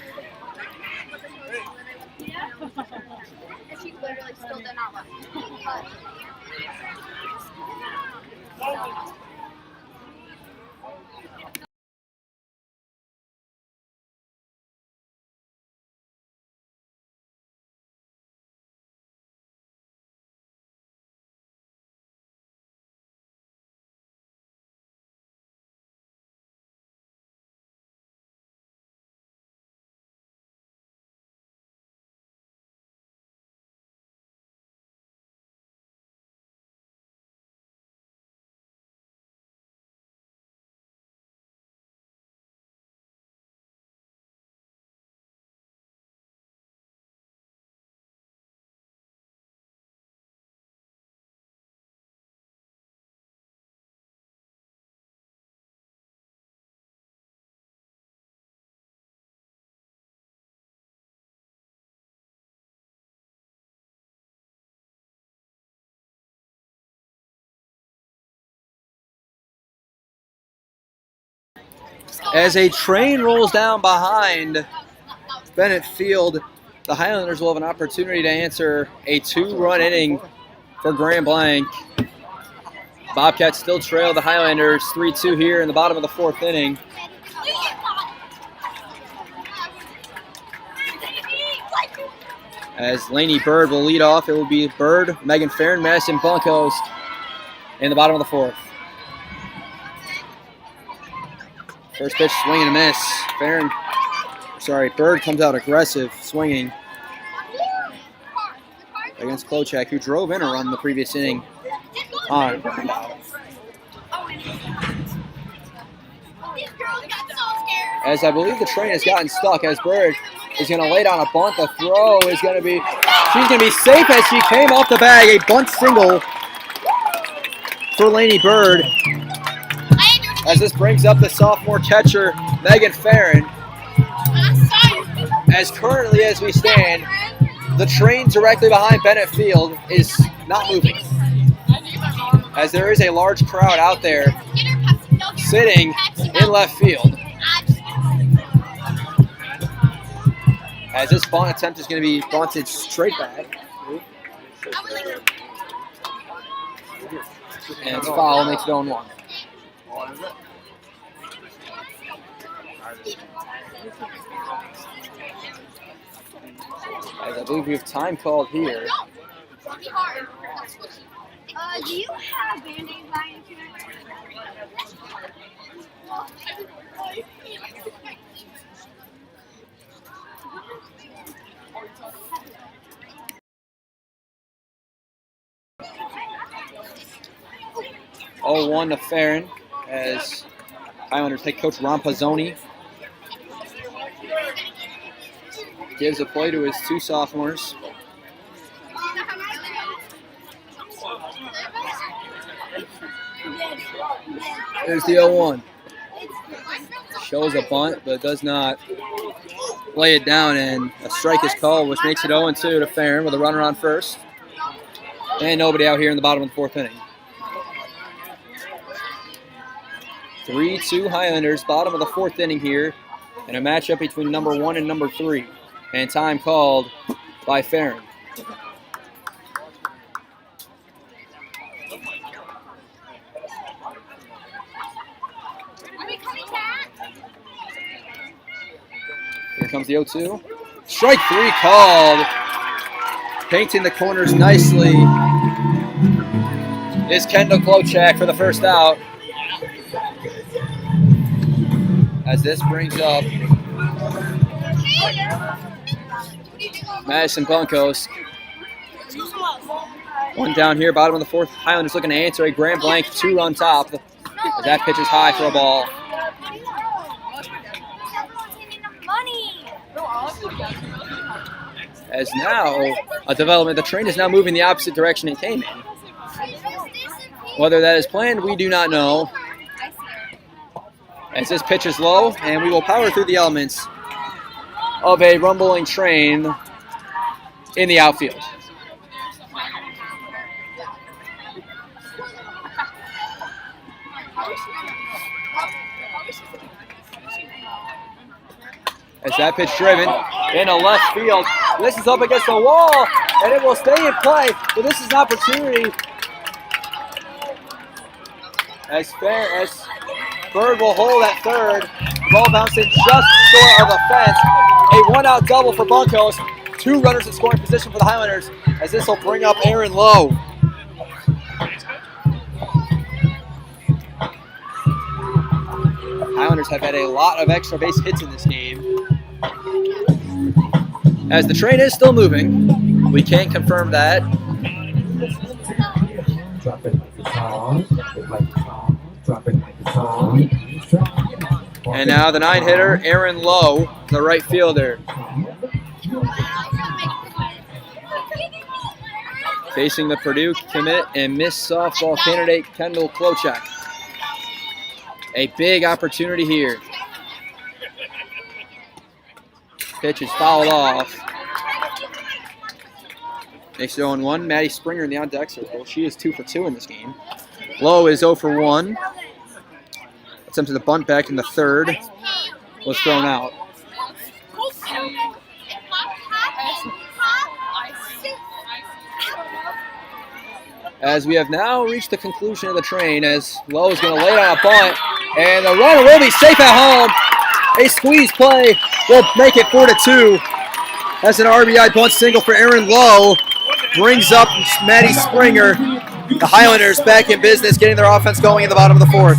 Speaker 1: As a train rolls down behind Bennett Field, the Highlanders will have an opportunity to answer a 2-run inning for Grand Blanc. Bobcats still trail the Highlanders 3-2 here in the bottom of the 4th inning. As Lainey Bird will lead off, it will be Bird, Megan Farron, Madison Bunkhost in the bottom of the 4th. First pitch, swing and a miss. Bird comes out aggressive, swinging against Klochak, who drove in a run the previous inning on ground out. As I believe the train has gotten stuck, as Bird is going to lay down a bunt. The throw is going to be, she's going to be safe as she came off the bag. A bunt single for Lainey Bird. As this brings up the sophomore catcher, Megan Farron. As currently as we stand, the train directly behind Bennett Field is not moving. As there is a large crowd out there sitting in left field. As this bunt attempt is going to be bunted straight back. And it's foul, makes it 0-1. As I believe we have time called here.
Speaker 3: Do you have Band-Aids by any chance?
Speaker 1: 0-1 to Farron as Highlanders head coach Ron Pazzoni gives a play to his 2 sophomores. There's the 0-1. Shows a bunt, but does not lay it down, and a strike is called, which makes it 0-2 to Farron with a runner on first. And nobody out here in the bottom of the 4th inning. 3-2 Highlanders, bottom of the 4th inning here, and a matchup between number 1 and number 3. And time called by Farron. comes the 0-2. Strike 3 called. Painting the corners nicely is Kendall Klochak for the first out. As this brings up Madison Bunkos. One down here, bottom of the fourth. Highlanders looking to answer a grand blank 2-run top. As that pitch is high for a ball. As now a development, the train is now moving the opposite direction it came in. Whether that is planned, we do not know. As this pitch is low, and we will power through the elements of a rumbling train in the outfield. As that pitch driven into left field. This is up against the wall, and it will stay in play, but this is an opportunity as Berg will hold at third. The ball bouncing just short of the fence. A 1-out double for Bunkos. 2 runners in scoring position for the Highlanders, as this will bring up Aaron Lowe. Highlanders have had a lot of extra base hits in this game. As the train is still moving, we can't confirm that. And now the 9-hitter, Aaron Lowe, the right fielder. Facing the Purdue commit and missed softball candidate Kendall Klochak. A big opportunity here. Pitch is fouled off. Makes it 0-1. Maddie Springer in the on-deck circle. She is 2 for 2 in this game. Lowe is 0 for 1. Attempted the bunt back in the third. Was thrown out. As we have now reached the conclusion of the train, as Lowe is going to lay down a bunt, and the runner will be safe at home. A squeeze play will make it 4-2. That's an RBI bunt single for Aaron Lowe. Brings up Maddie Springer. The Highlanders back in business, getting their offense going in the bottom of the fourth.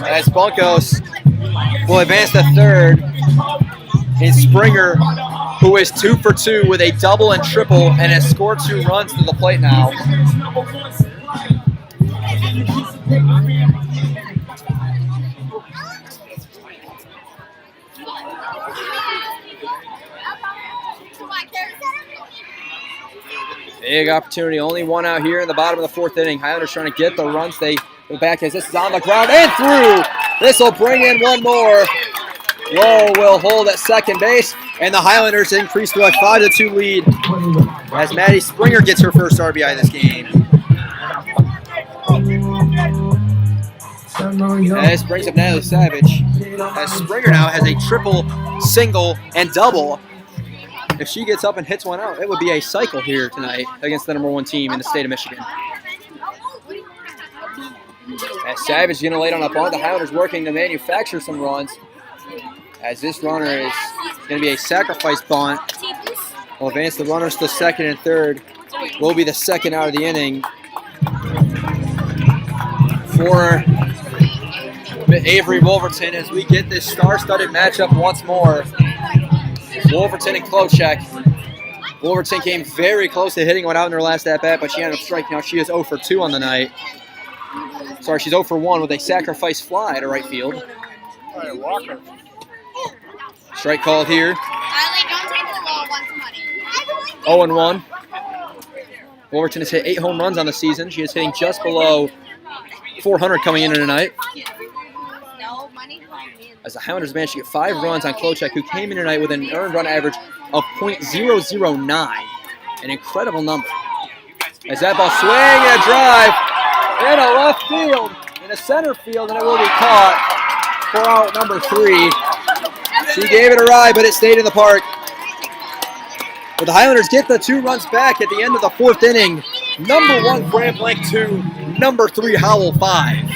Speaker 1: As Bunkos will advance to third. And Springer, who is 2 for 2 with a double and triple and has scored 2 runs to the plate now. Big opportunity, only 1 out here in the bottom of the fourth inning. Highlanders trying to get the runs. They go back as this is on the ground and through. This will bring in 1 more. Lowe will hold at second base, and the Highlanders increase to a 5-2 lead as Maddie Springer gets her first RBI this game. And this brings up Natalie Savage, as Springer now has a triple, single, and double. If she gets up and hits 1 out, it would be a cycle here tonight against the #1 team in the state of Michigan. As Savage is going to lay down a bunt, the Highlanders working to manufacture some runs. As this runner is going to be a sacrifice bunt. Will advance the runners to second and third. Will be the second out of the inning for Avery Wolverton as we get this star-studded matchup once more. Wolverton and Klochak. Wolverton came very close to hitting 1 out in her last at-bat, but she ended up striking out. She is 0 for 2 on the night. Sorry, she's 0 for 1 with a sacrifice fly to right field. Strike called here. 0-1. Wolverton has hit 8 home runs on the season. She is hitting just below 400 coming into tonight. As the Highlanders managed to get 5 runs on Klochak, who came in tonight with an earned run average of .009. An incredible number. As that ball swing and a drive in a left field, in a center field, and it will be caught for out number 3. She gave it a ride, but it stayed in the park. But the Highlanders get the 2 runs back at the end of the 4th inning. #1 Grand Blanc 2, #3 Howell 5.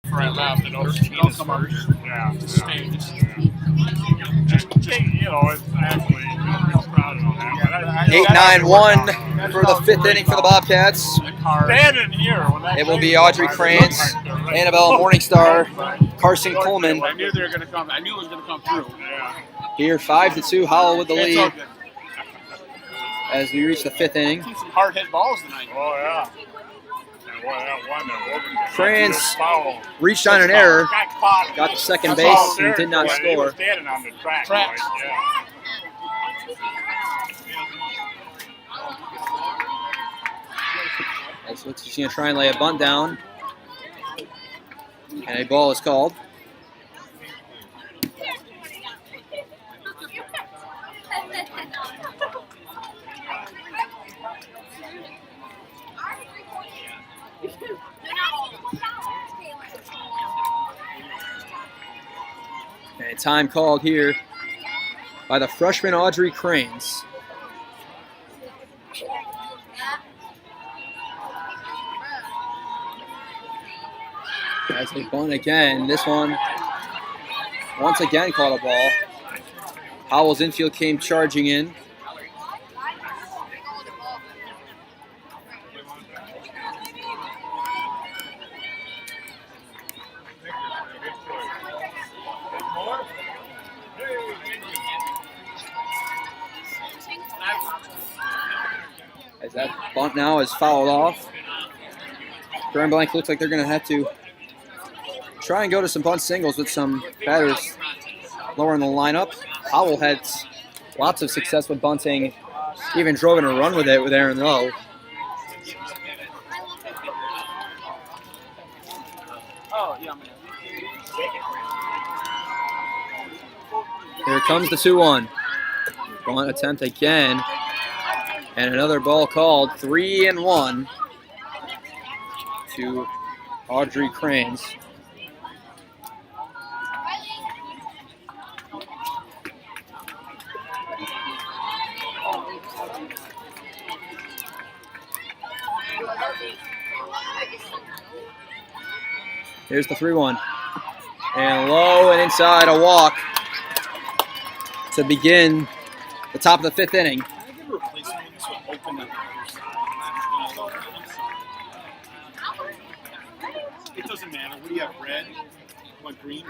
Speaker 6: Before I left, and don't come up here. Yeah. Stage. Just, you know, it's actually, real proud of that.
Speaker 1: 8-9-1 for the 5th inning for the Bobcats.
Speaker 6: Standing here when that
Speaker 1: It will be
Speaker 6: came
Speaker 1: Audrey
Speaker 6: by,
Speaker 1: Kranz,
Speaker 6: it looked like the-
Speaker 1: Annabelle Morningstar, Carson Coleman.
Speaker 6: I knew they were going to come. I knew it was going to come through. Yeah.
Speaker 1: Here, 5-2, Howell with the
Speaker 6: It's all
Speaker 1: lead
Speaker 6: good.
Speaker 1: as we reach the 5th inning.
Speaker 6: Some hard hit balls tonight. Oh yeah. And that one.
Speaker 1: Kranz
Speaker 6: Foul.
Speaker 1: reached on an error,
Speaker 6: Got caught.
Speaker 1: got to second
Speaker 6: That's
Speaker 1: base,
Speaker 6: all
Speaker 1: and did not
Speaker 6: there. He was
Speaker 1: score.
Speaker 6: standing on the track. Right? Yeah.
Speaker 1: As looks he's going to try and lay a bunt down. And a ball is called. And time called here by the freshman Audrey Kranz. As they bunt again, this one once again caught a ball. Howell's infield came charging in. As that bunt now is fouled off. Grand Blanc looks like they're going to have to try and go to some bunt singles with some batters lower in the lineup. Howell had lots of success with bunting, even drove in a run with it with Aaron Lowe. Here comes the 2-1. Bunt attempt again. And another ball called, 3-1 to Audrey Kranz. Here's the 3-1. And low and inside, a walk to begin the top of the 5th inning.
Speaker 6: It doesn't matter. What do you have, red? What, green?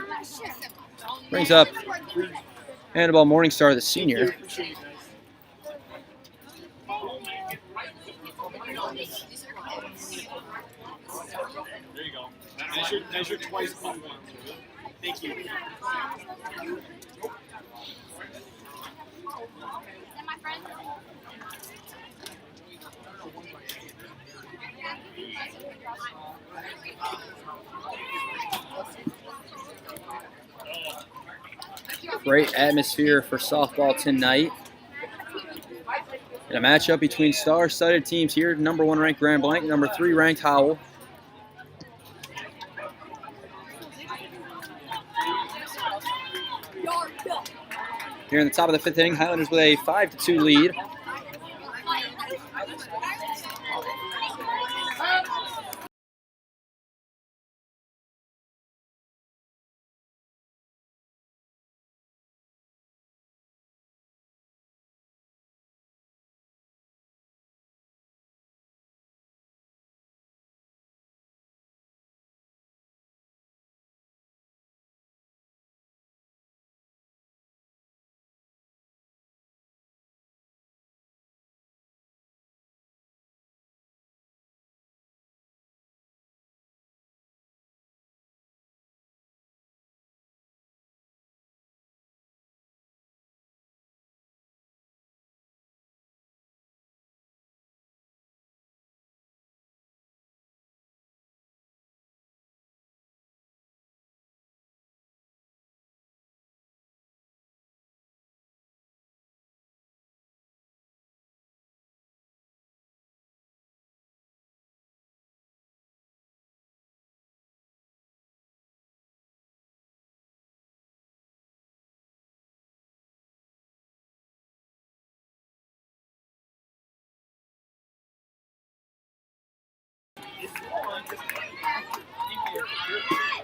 Speaker 1: Brings up Annabelle Morningstar, the senior.
Speaker 6: There you go. That's your twice. Thank you.
Speaker 1: Great atmosphere for softball tonight. And a matchup between star-studded teams here. Number 1 ranked Grand Blanc, number 3 ranked Howell. Here in the top of the 5th inning, Highlanders with a 5-2 lead.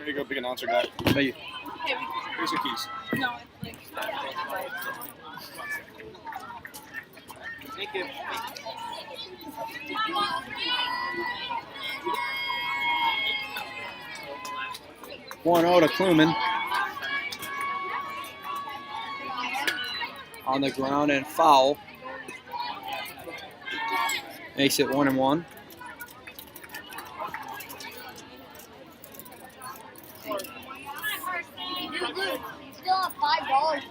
Speaker 5: There you go, big announcer guy.
Speaker 1: Thank you.
Speaker 5: Here's your keys.
Speaker 4: No, it's like.
Speaker 5: Thank you.
Speaker 1: 1-0 to Kluman. On the ground and foul. Makes it 1-1.
Speaker 3: Still have $5.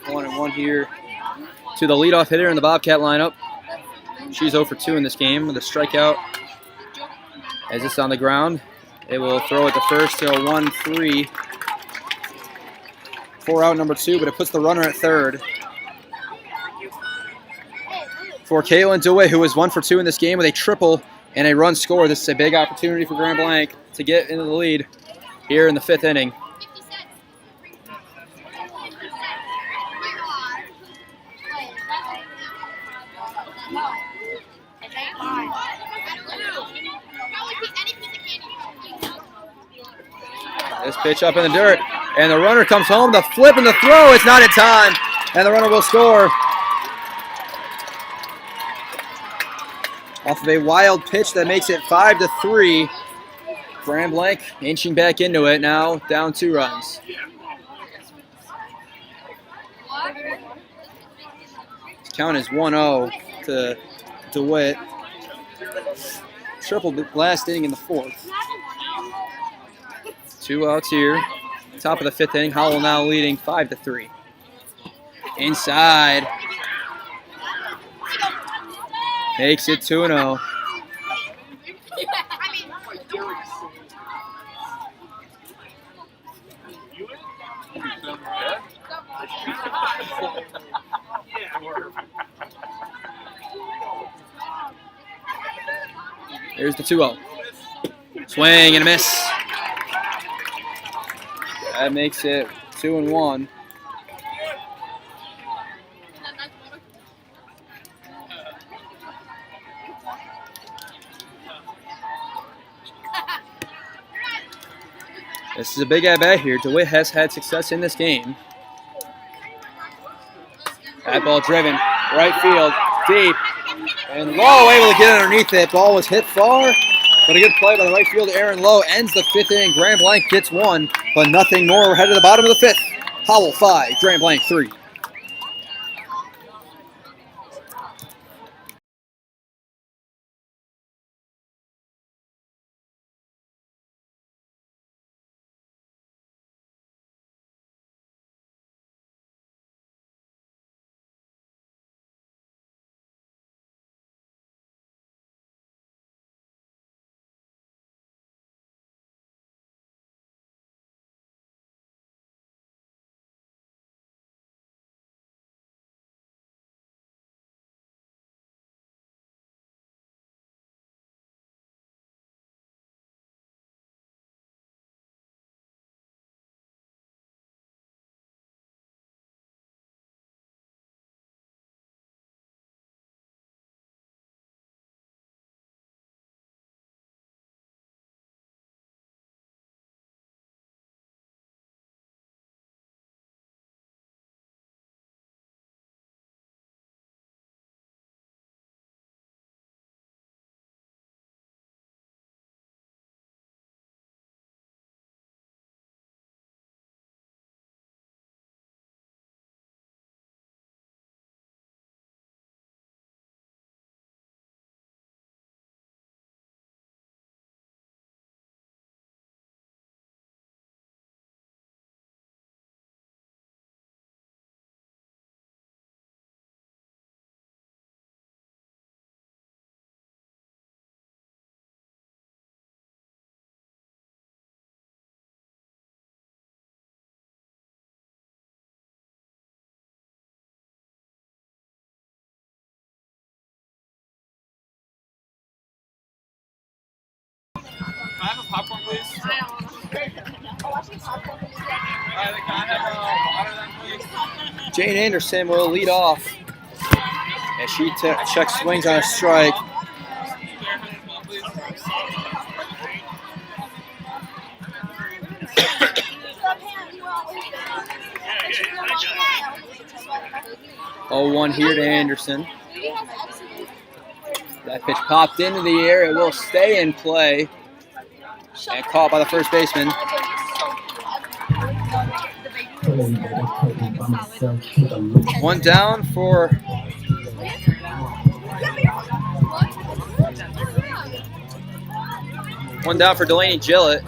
Speaker 1: 1-1 here to the leadoff hitter in the Bobcat lineup. She's 0 for 2 in this game with a strikeout. As it's on the ground, it will throw it to first to a 1-3. 4 out number 2, but it puts the runner at third. For Caitlin DeWitt, who is 1 for 2 in this game with a triple and a run score. This is a big opportunity for Grand Blanc to get into the lead here in the 5th inning. This pitch up in the dirt, and the runner comes home. The flip and the throw, it's not in time, and the runner will score. Off of a wild pitch that makes it 5-3. Grand Blanc inching back into it now, down 2 runs. Count is 1-0 to DeWitt. Triple last inning in the 4th. 2 outs here. Top of the 5th inning. Howell now leading 5-3. Inside. Makes it 2-0. Here's the 2-0. Swing and a miss. That makes it 2-1. This is a big at-bat here. DeWitt has had success in this game. That ball driven, right field, deep, and Lowe able to get underneath it. Ball was hit far, but a good play by the right fielder, Aaron Lowe, ends the 5th inning. Grand Blanc gets 1, but nothing more. We're headed to the bottom of the 5th. Howell 5, Grand Blanc 3.
Speaker 5: I have a popcorn, please?
Speaker 3: I don't know. Watching popcorn.
Speaker 5: Can I have water then, please?
Speaker 1: Jane Anderson will lead off. And she check swings on a strike. Oh, 1 here to Anderson. That pitch popped into the air. It will stay in play. And caught by the first baseman. One down for Delaney Gillett.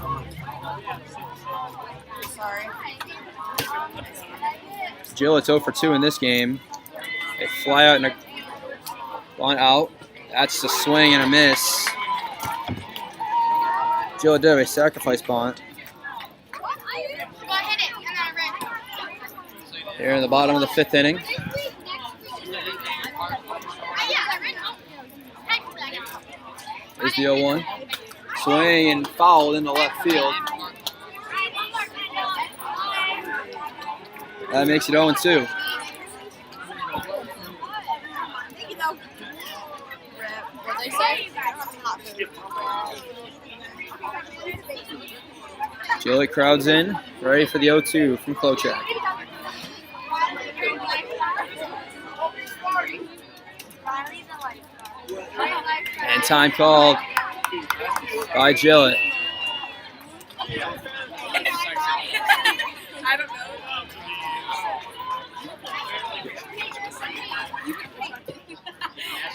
Speaker 1: Gillett's 0 for 2 in this game. They fly out and one out. That's a swing and a miss. Gillett did have a sacrifice bunt. Here in the bottom of the 5th inning. There's the 0-1. Swing and fouled into left field. That makes it 0-2. Gillett crowds in, ready for the 0-2 from Klochak. And time called by Gillett.
Speaker 4: I don't know.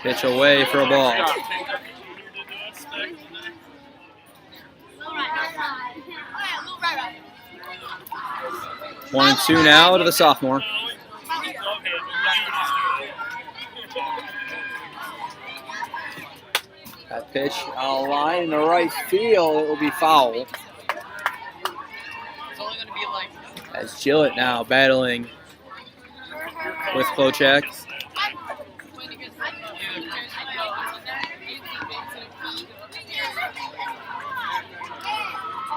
Speaker 1: Pitch away for a ball. 1-2 now to the sophomore. That pitch on a line in the right field. It will be foul. As Gillett now battling with Klochak.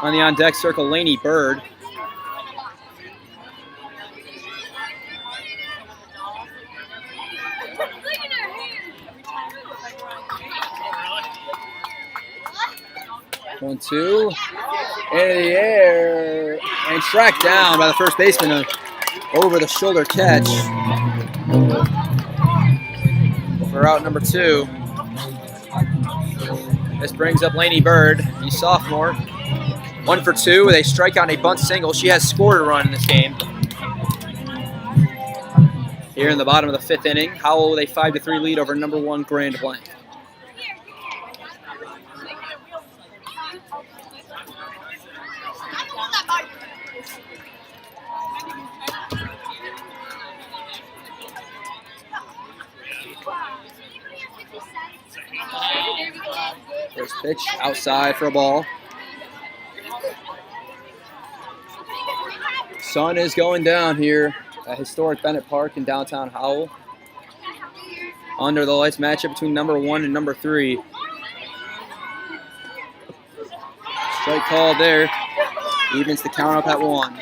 Speaker 1: On the on-deck circle, Laney Bird. One, two, into the air, and tracked down by the first baseman. Over the shoulder catch for out number 2. This brings up Laney Bird, the sophomore. 1 for 2 with a strikeout and a bunt single. She has scored a run in this game. Here in the bottom of the 5th inning, Howell with a 5-3 lead over number 1 Grand Blanc. First pitch outside for a ball. Sun is going down here at historic Bennett Park in downtown Howell. Under the lights matchup between number 1 and number 3. Strike called there. Evens the count up at 1.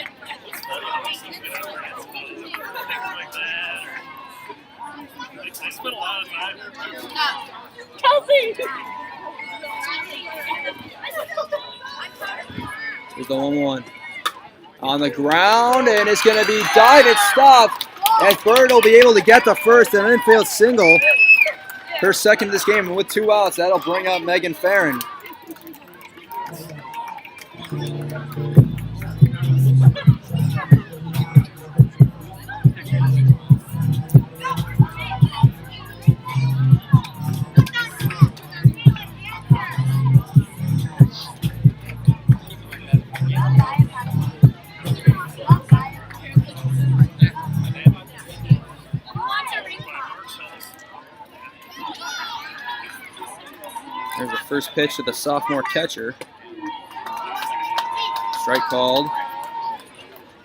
Speaker 1: Here's the 1-1. On the ground, and it's going to be dived stopped. And Bird will be able to get the first and infield single. Her second of this game, and with 2 outs, that'll bring up Megan Farron. There's the first pitch to the sophomore catcher. Strike called.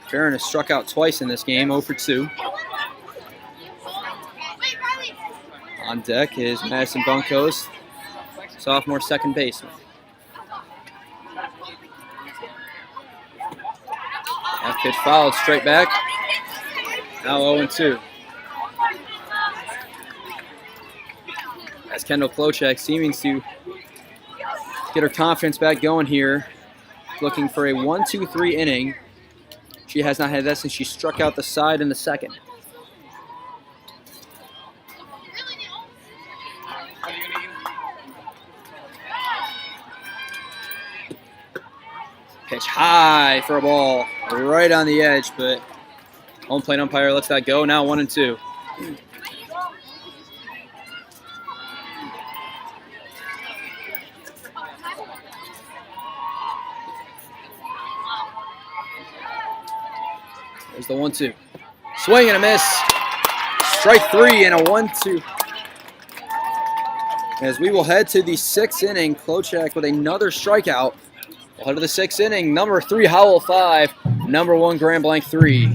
Speaker 1: Farron has struck out twice in this game, 0 for 2. On deck is Madison Bunkos, sophomore second baseman. That pitch fouled straight back. Now 0 and 2. Kendall Klochek seeming to get her confidence back going here. Looking for a 1-2-3 inning. She has not had that since she struck out the side in the second. Pitch high for a ball, right on the edge, but home plate umpire lets that go. Now 1-2. There's the 1-2. Swing and a miss. Strike 3 and a 1-2. As we will head to the 6th inning, Klochek with another strikeout. We'll head to the 6th inning. Number 3, Howell 5. Number 1, Grand Blanc 3.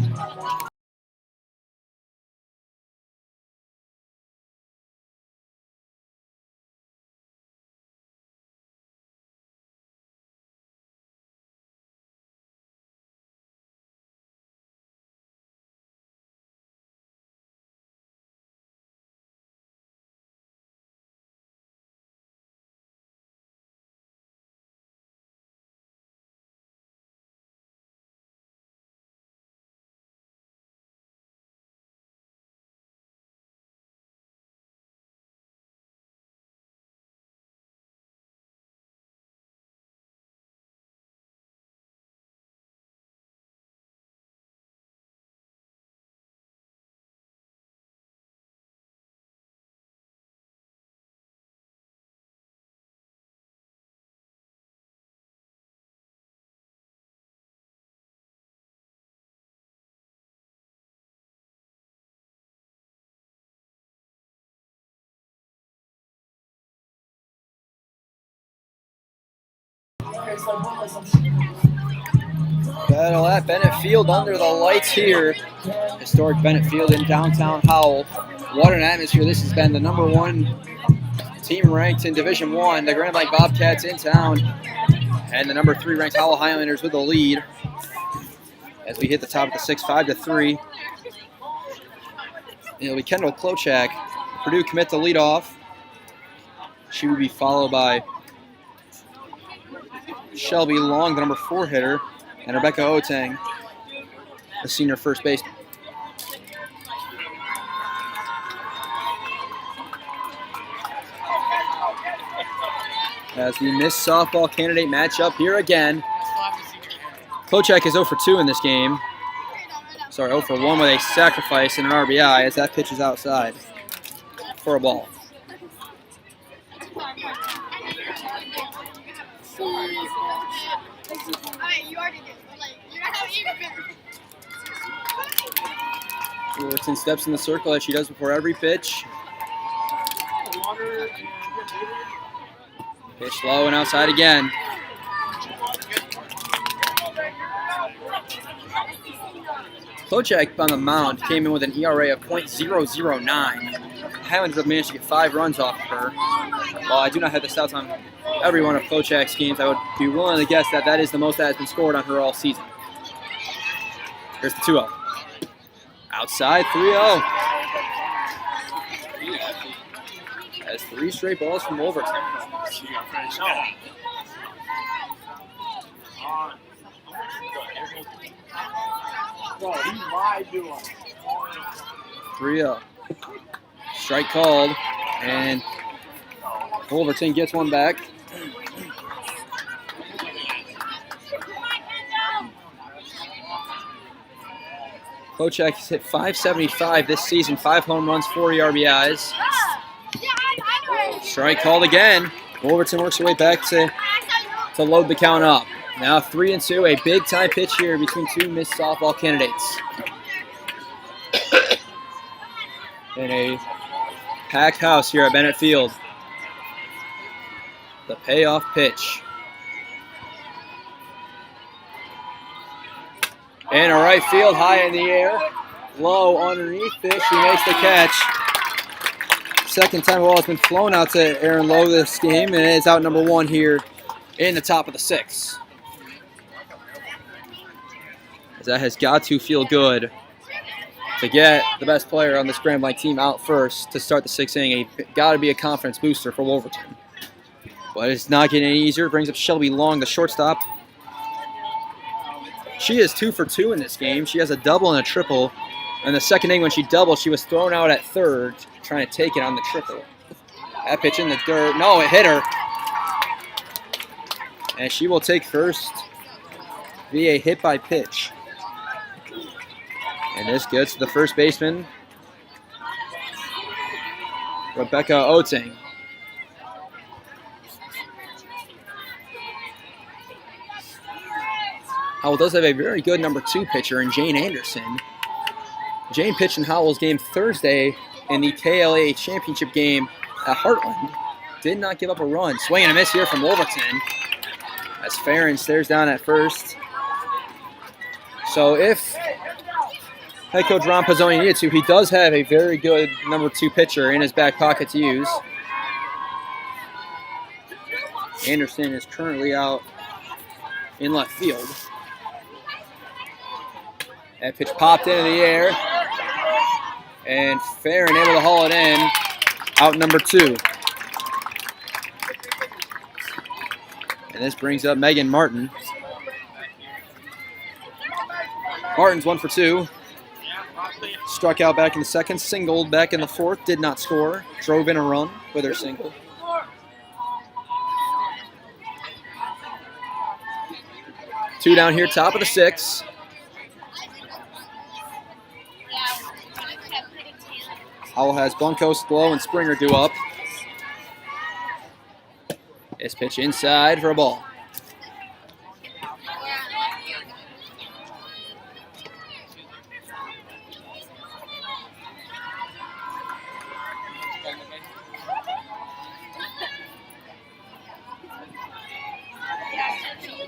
Speaker 1: Battle at Bennett Field under the lights here. Historic Bennett Field in downtown Howell. What an atmosphere. This has been the number 1 team ranked in Division I, the Grand Blanc Bobcats in town, and the number 3 ranked Howell Highlanders with the lead. As we hit the top of the 6th, 5-3. It'll be Kendall Klochek. Purdue commit to lead off. She will be followed by Shelby Long, the number 4 hitter, and Rebecca Otang, the senior first baseman. As the missed softball candidate matchup here again. Klochek is 0 for 2 in this game. Sorry, 0 for 1 with a sacrifice and an RBI as that pitch is outside for a ball. Fullerton steps in the circle as she does before every pitch. Pitch low and outside again. Klochek on the mound came in with an ERA of .009. Highlanders have managed to get 5 runs off of her. While I do not have the stats on every one of Klochek's games, I would be willing to guess that that is the most that has been scored on her all season. Here's the 2-0. Outside, 3-0. Has 3 straight balls from Overton. 3-0. Strike called, and Overton gets one back. Klochek has hit .575 this season, 5 home runs, 40 RBIs. Strike called again. Overton works her way back to load the count up. Now 3-2, a big time pitch here between 2 missed softball candidates. In a packed house here at Bennett Field. The payoff pitch. And a right field high in the air. Low underneath this. She makes the catch. Second time the ball has been flown out to Aaron Lowe this game, and it is out number 1 here in the top of the 6th. As that has got to feel good to get the best player on this Grand Blanc team out first to start the sixth inning. Got to be a confidence booster for Wolverton. But it's not getting any easier. Brings up Shelby Long, the shortstop. She is 2 for 2 in this game. She has a double and a triple. In the second inning, when she doubled, she was thrown out at third, trying to take it on the triple. That pitch in the dirt. No, it hit her. And she will take first via hit by pitch. And this gets to the first baseman, Rebecca Oting. Howell does have a very good number 2 pitcher in Jane Anderson. Jane pitched in Howell's game Thursday in the KLA championship game at Heartland. Did not give up a run. Swing and a miss here from Wolverton as Farron stares down at first. So if head coach Ron Pizzoni needed to, he does have a very good number 2 pitcher in his back pocket to use. Anderson is currently out in left field. That pitch popped into the air, and Farron able to haul it in, out number 2. And this brings up Megan Martin. Martin's 1 for 2. Struck out back in the second, singled back in the fourth, did not score. Drove in a run with her single. Two down here, top of the 6th. Howell has Bunkos, Glow, and Springer due up. This pitch inside for a ball.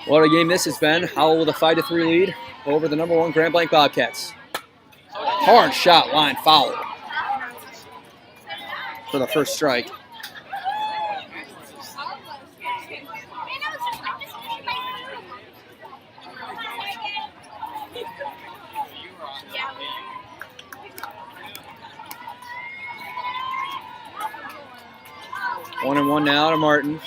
Speaker 1: What a game this has been. Howell with a 5-3 lead over the number 1 Grand Blanc Bobcats. Hard shot, line foul for the first strike. One and one now to Martin.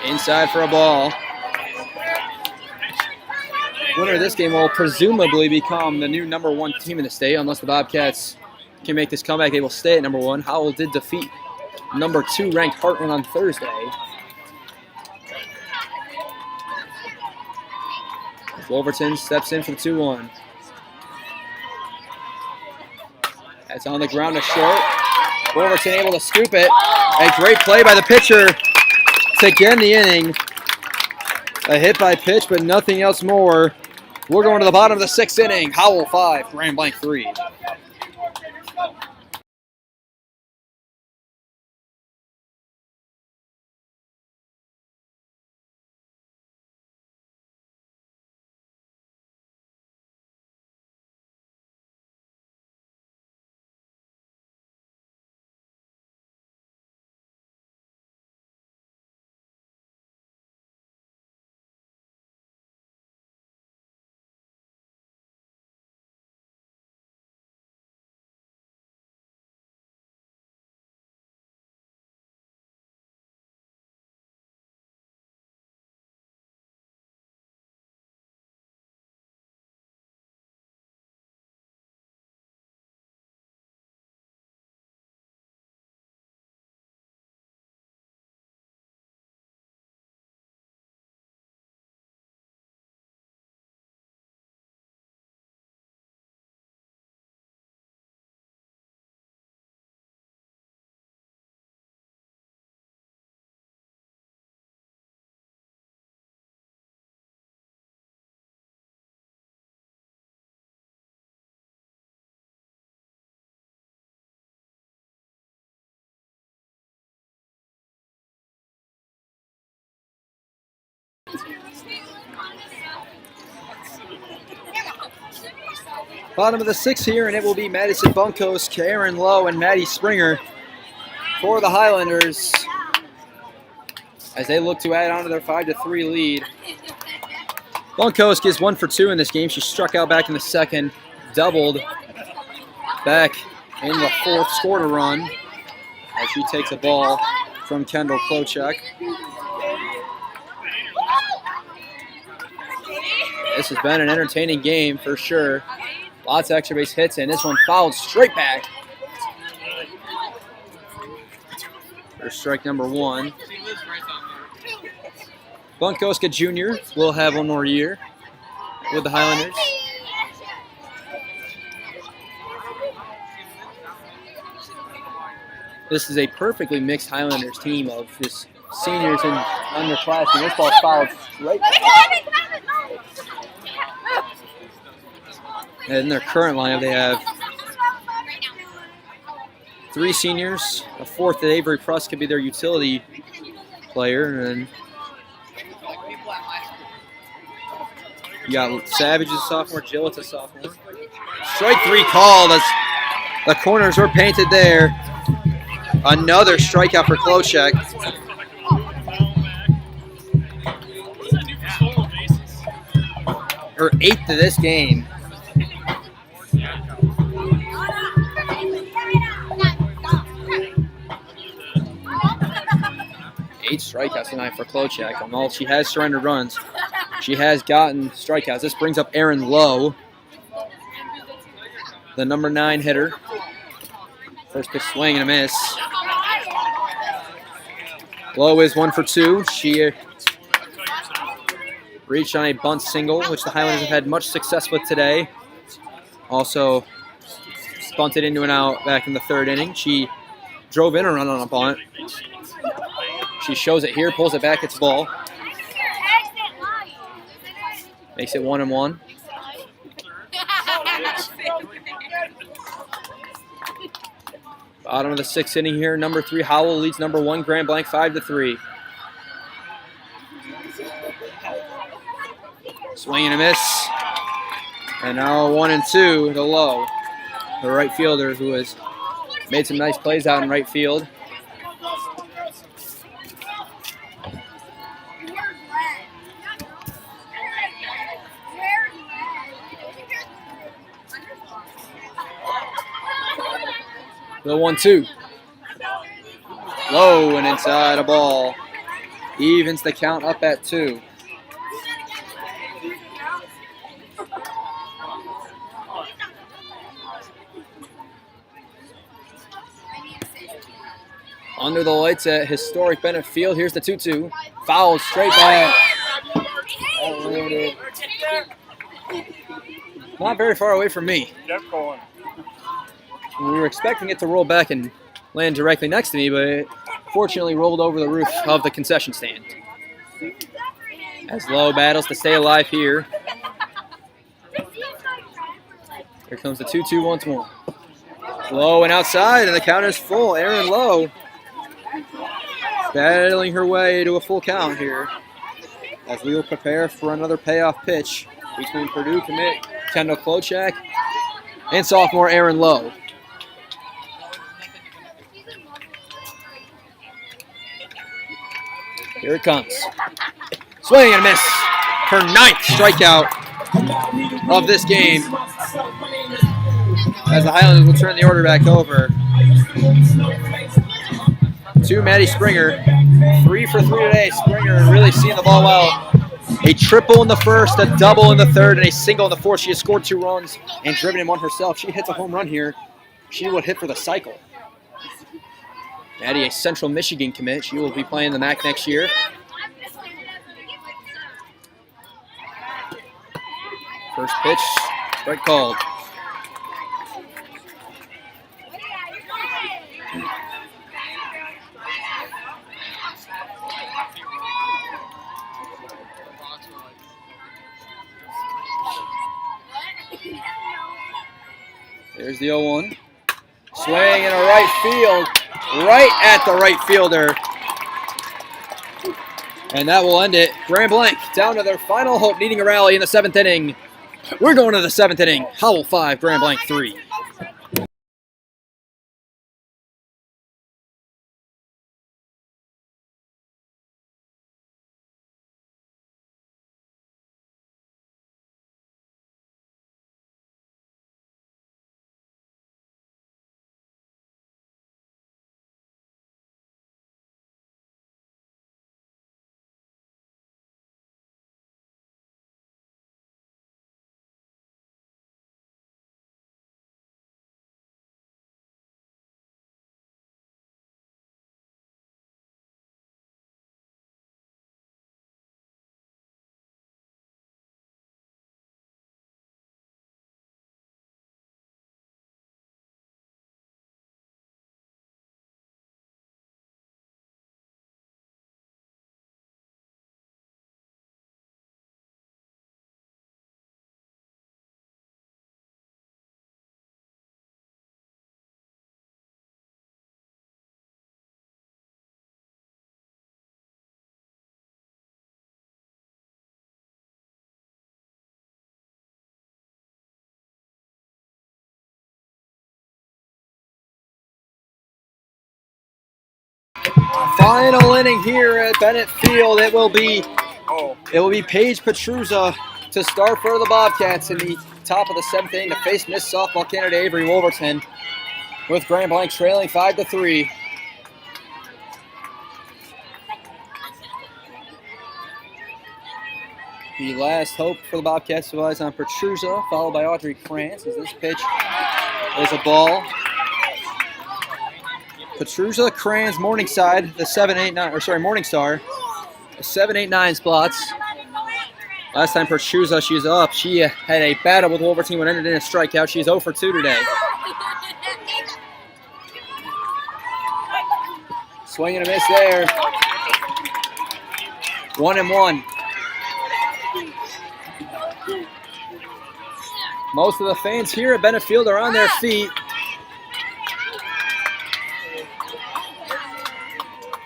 Speaker 1: Inside for a ball. Winner of this game will presumably become the new number 1 team in the state. Unless the Bobcats can make this comeback, they will stay at number 1. Howell did defeat number 2 ranked Heartland on Thursday. Wolverton steps in for the 2-1. That's on the ground to short. Wolverton able to scoop it. A great play by the pitcher to end the inning. A hit by pitch, but nothing else more. We're going to the bottom of the 6th inning. Howell 5, Grand Blanc 3. Bottom of the 6th here, and it will be Madison Bunkos, Karen Lowe, and Maddie Springer for the Highlanders as they look to add on to their 5-3 lead. Blanc is 1 for 2 in this game. She struck out back in the second, doubled back in the fourth, scored a run as she takes a ball from Kendall Klochek. This has been an entertaining game for sure. Lots of extra base hits, and this one fouled straight back. For strike number 1. Blanc Jr. will have one more year with the Highlanders. This is a perfectly mixed Highlanders team of just seniors and underclassmen. This ball fouled straight back. And in their current lineup, they have 3 seniors, a 4th that Avery Pruss could be their utility player, and you got Savage as a sophomore, Gillett's a sophomore. Strike 3 called as the corners were painted there. Another strikeout for Klochek. Her 8th of this game. 8 strikeouts tonight for Klochek. And while she has surrendered runs, she has gotten strikeouts. This brings up Erin Lowe, the number 9 hitter. First pitch swing and a miss. Lowe is 1 for 2. She reached on a bunt single, which the Highlanders have had much success with today. Also bunted into an out back in the 3rd inning. She drove in a run on a bunt. She shows it here, pulls it back, it's ball. Makes it 1-1. Bottom of the 6th inning here. Number 3 Howell leads number 1 Grand Blanc 5-3. Swing and a miss. And now 1-2 to Lowe, the right fielder who has made some nice plays out in right field. The 1-2. Low and inside a ball. Evens the count up at 2. Under the lights at historic Bennett Field. Here's the 2-2. Foul straight back. Not very far away from me.
Speaker 6: Kept going.
Speaker 1: We were expecting it to roll back and land directly next to me, but it fortunately rolled over the roof of the concession stand. As Lowe battles to stay alive here. Here comes the 2-2 once more. Lowe and outside, and the count is full. Erin Lowe battling her way to a full count here as we will prepare for another payoff pitch between Purdue commit Kendall Klochek and sophomore Erin Lowe. Here it comes. Swing and a miss. Her 9th strikeout of this game. As the Highlanders will turn the order back over to Maddie Springer. 3 for 3 today. Springer really seeing the ball well. A triple in the first, a double in the 3rd, and a single in the 4th. She has scored 2 runs and driven in 1 herself. She hits a home run here. She would hit for the cycle. Maddie, a Central Michigan commit. She will be playing the MAC next year. First pitch, strike called. There's the 0-1. Swing in a right field. Right at the right fielder. And that will end it. Grand Blanc down to their final hope, needing a rally in the 7th inning. We're going to the 7th inning. Howell 5, Grand Blanc 3. Final inning here at Bennett Field. It will be Paige Petruzza to start for the Bobcats in the top of the 7th inning to face Miss Softball candidate Avery Wolverton, with Grand Blanc trailing 5-3. The last hope for the Bobcats relies on Petruzza, followed by Audrey Krantz, as this pitch is a ball. Petruzza, Krantz, Morningside, the 7-8-9, or sorry, Morningstar, the 7-8-9 spots. Last time Petruzza, she's up. She had a battle with Wolverton when ended in a strikeout. She's 0 for 2 today. Swing and a miss there. 1-1. Most of the fans here at Bennett Field are on their feet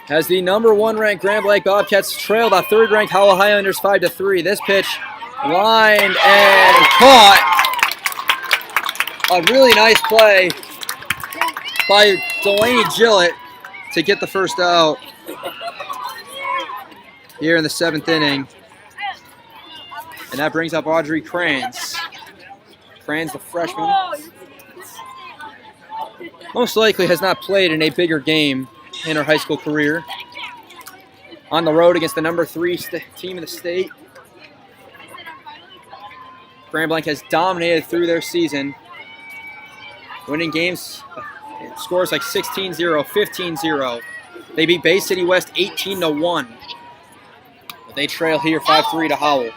Speaker 1: as the #1 ranked Grand Blanc Bobcats trail the 3rd ranked Howell Highlanders 5-3. This pitch lined and caught. A really nice play by Delaney Gillett to get the first out here in the 7th inning. And that brings up Audrey Krantz. Krantz, the freshman, most likely has not played in a bigger game in her high school career. On the road against the #3 team in the state. Grand Blanc has dominated through their season, winning games, scores like 16-0, 15-0. They beat Bay City West 18-1. But they trail here 5-3 to Howell.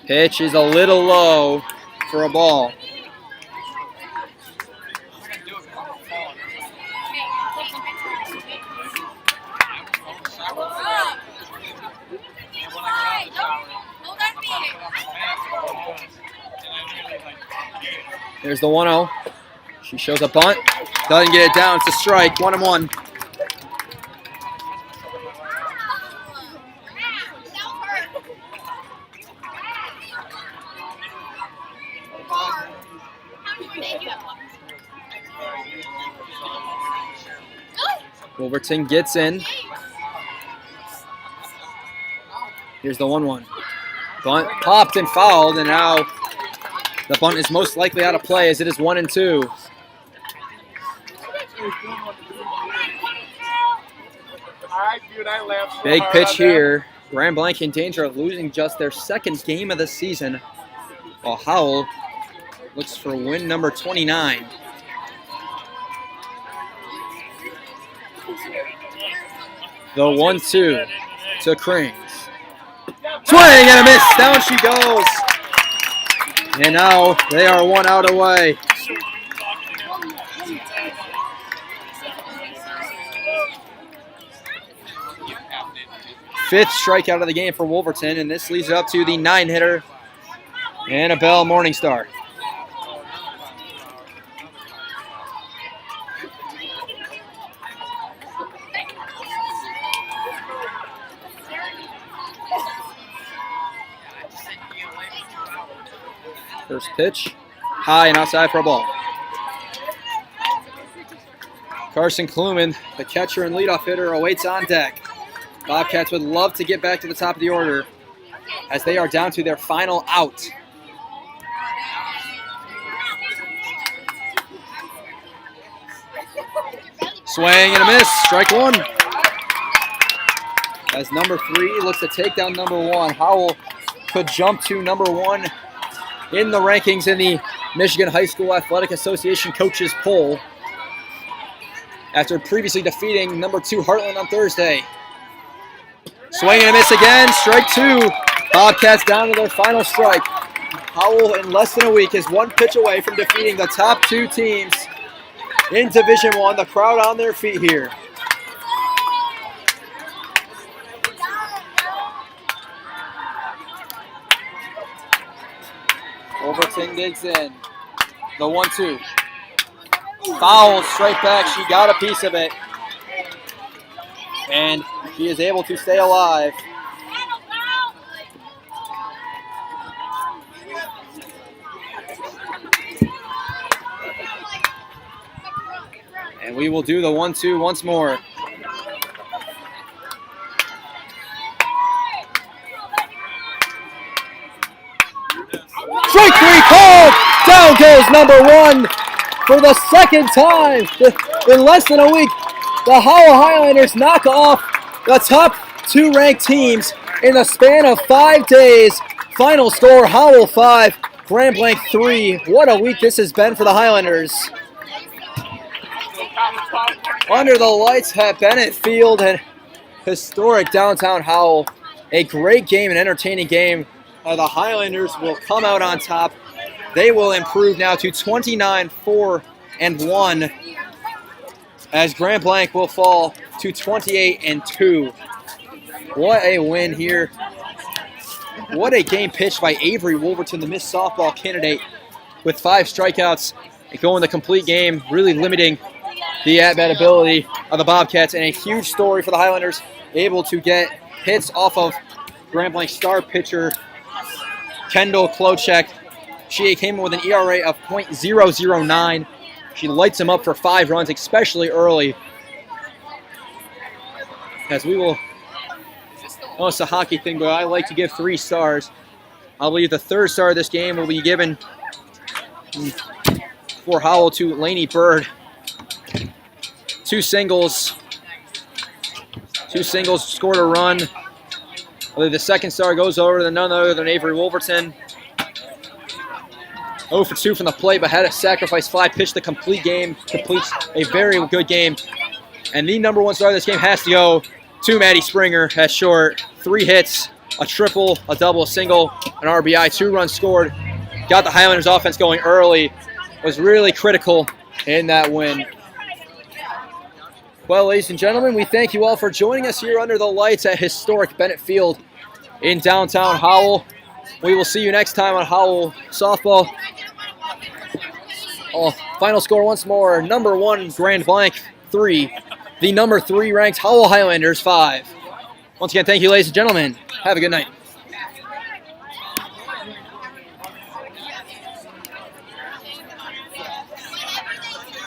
Speaker 1: Pitch is a little low for a ball. There's the 1-0. She shows a bunt. Doesn't get it down. It's a strike. 1-1. Wolverton gets in. Here's the 1-1. Bunt popped and fouled, and now the bunt is most likely out of play as it is 1-2. Big pitch here. Grand Blanc in danger of losing just their 2nd game of the season, while Howell looks for win number 29. The 1-2 to Krantz. Swing and a miss. Down she goes. And now they are 1 out away. Fifth strikeout of the game for Wolverton, and this leads it up to the 9-hitter, Annabelle Morningstar. First pitch, high and outside for a ball. Carson Kluman, the catcher and leadoff hitter, awaits on deck. Bobcats would love to get back to the top of the order as they are down to their final out. Swing and a miss, strike 1. As number 3 looks to take down number 1. Howell could jump to number 1 in the rankings in the Michigan High School Athletic Association coaches poll after previously defeating number 2 Heartland on Thursday. Swing and a miss again, strike 2. Bobcats down to their final strike. Howell in less than a week is 1 pitch away from defeating the top 2 teams in Division I. The crowd on their feet here. Wolverton digs in. The 1-2. Foul straight back. She got a piece of it. And she is able to stay alive. And we will do the 1-2 once more. Strike 3 called! Down goes number 1 for the second time in less than a week. The Howell Highlanders knock off the top 2 ranked teams in the span of 5 days. Final score, Howell 5, Grand Blanc 3. What a week this has been for the Highlanders. Under the lights at Bennett Field and historic downtown Howell. A great game, an entertaining game. The Highlanders will come out on top. They will improve now to 29-4-1 as Grand Blanc will fall to 28-2. What a win here. What a game pitched by Avery Wolverton, the Miss Softball candidate, with 5 strikeouts and going the complete game, really limiting the at-bat ability of the Bobcats, and a huge story for the Highlanders, able to get hits off of Grand Blanc star pitcher Kendall Klochek. She came in with an ERA of .009. She lights him up for 5 runs, especially early. As we will, oh, it's a hockey thing, but I like to give 3 stars. I believe the 3rd star of this game will be given for Howell to Lainey Bird. 2 singles. 2 singles, scored a run. I believe the 2nd star goes over to none other than Avery Wolverton. 0 for 2 from the plate, but had a sacrifice fly, pitched the complete game, completes a very good game. And the number 1 star of this game has to go to Maddie Springer at short. 3 hits, a triple, a double, a single, an RBI, 2 runs scored. Got the Highlanders offense going early. Was really critical in that win. Well, ladies and gentlemen, we thank you all for joining us here under the lights at historic Bennett Field in downtown Howell. We will see you next time on Howell Softball. Oh, final score once more, number 1 Grand Blanc 3, the number 3 ranked Howell Highlanders 5. Once again, thank you, ladies and gentlemen. Have a good night.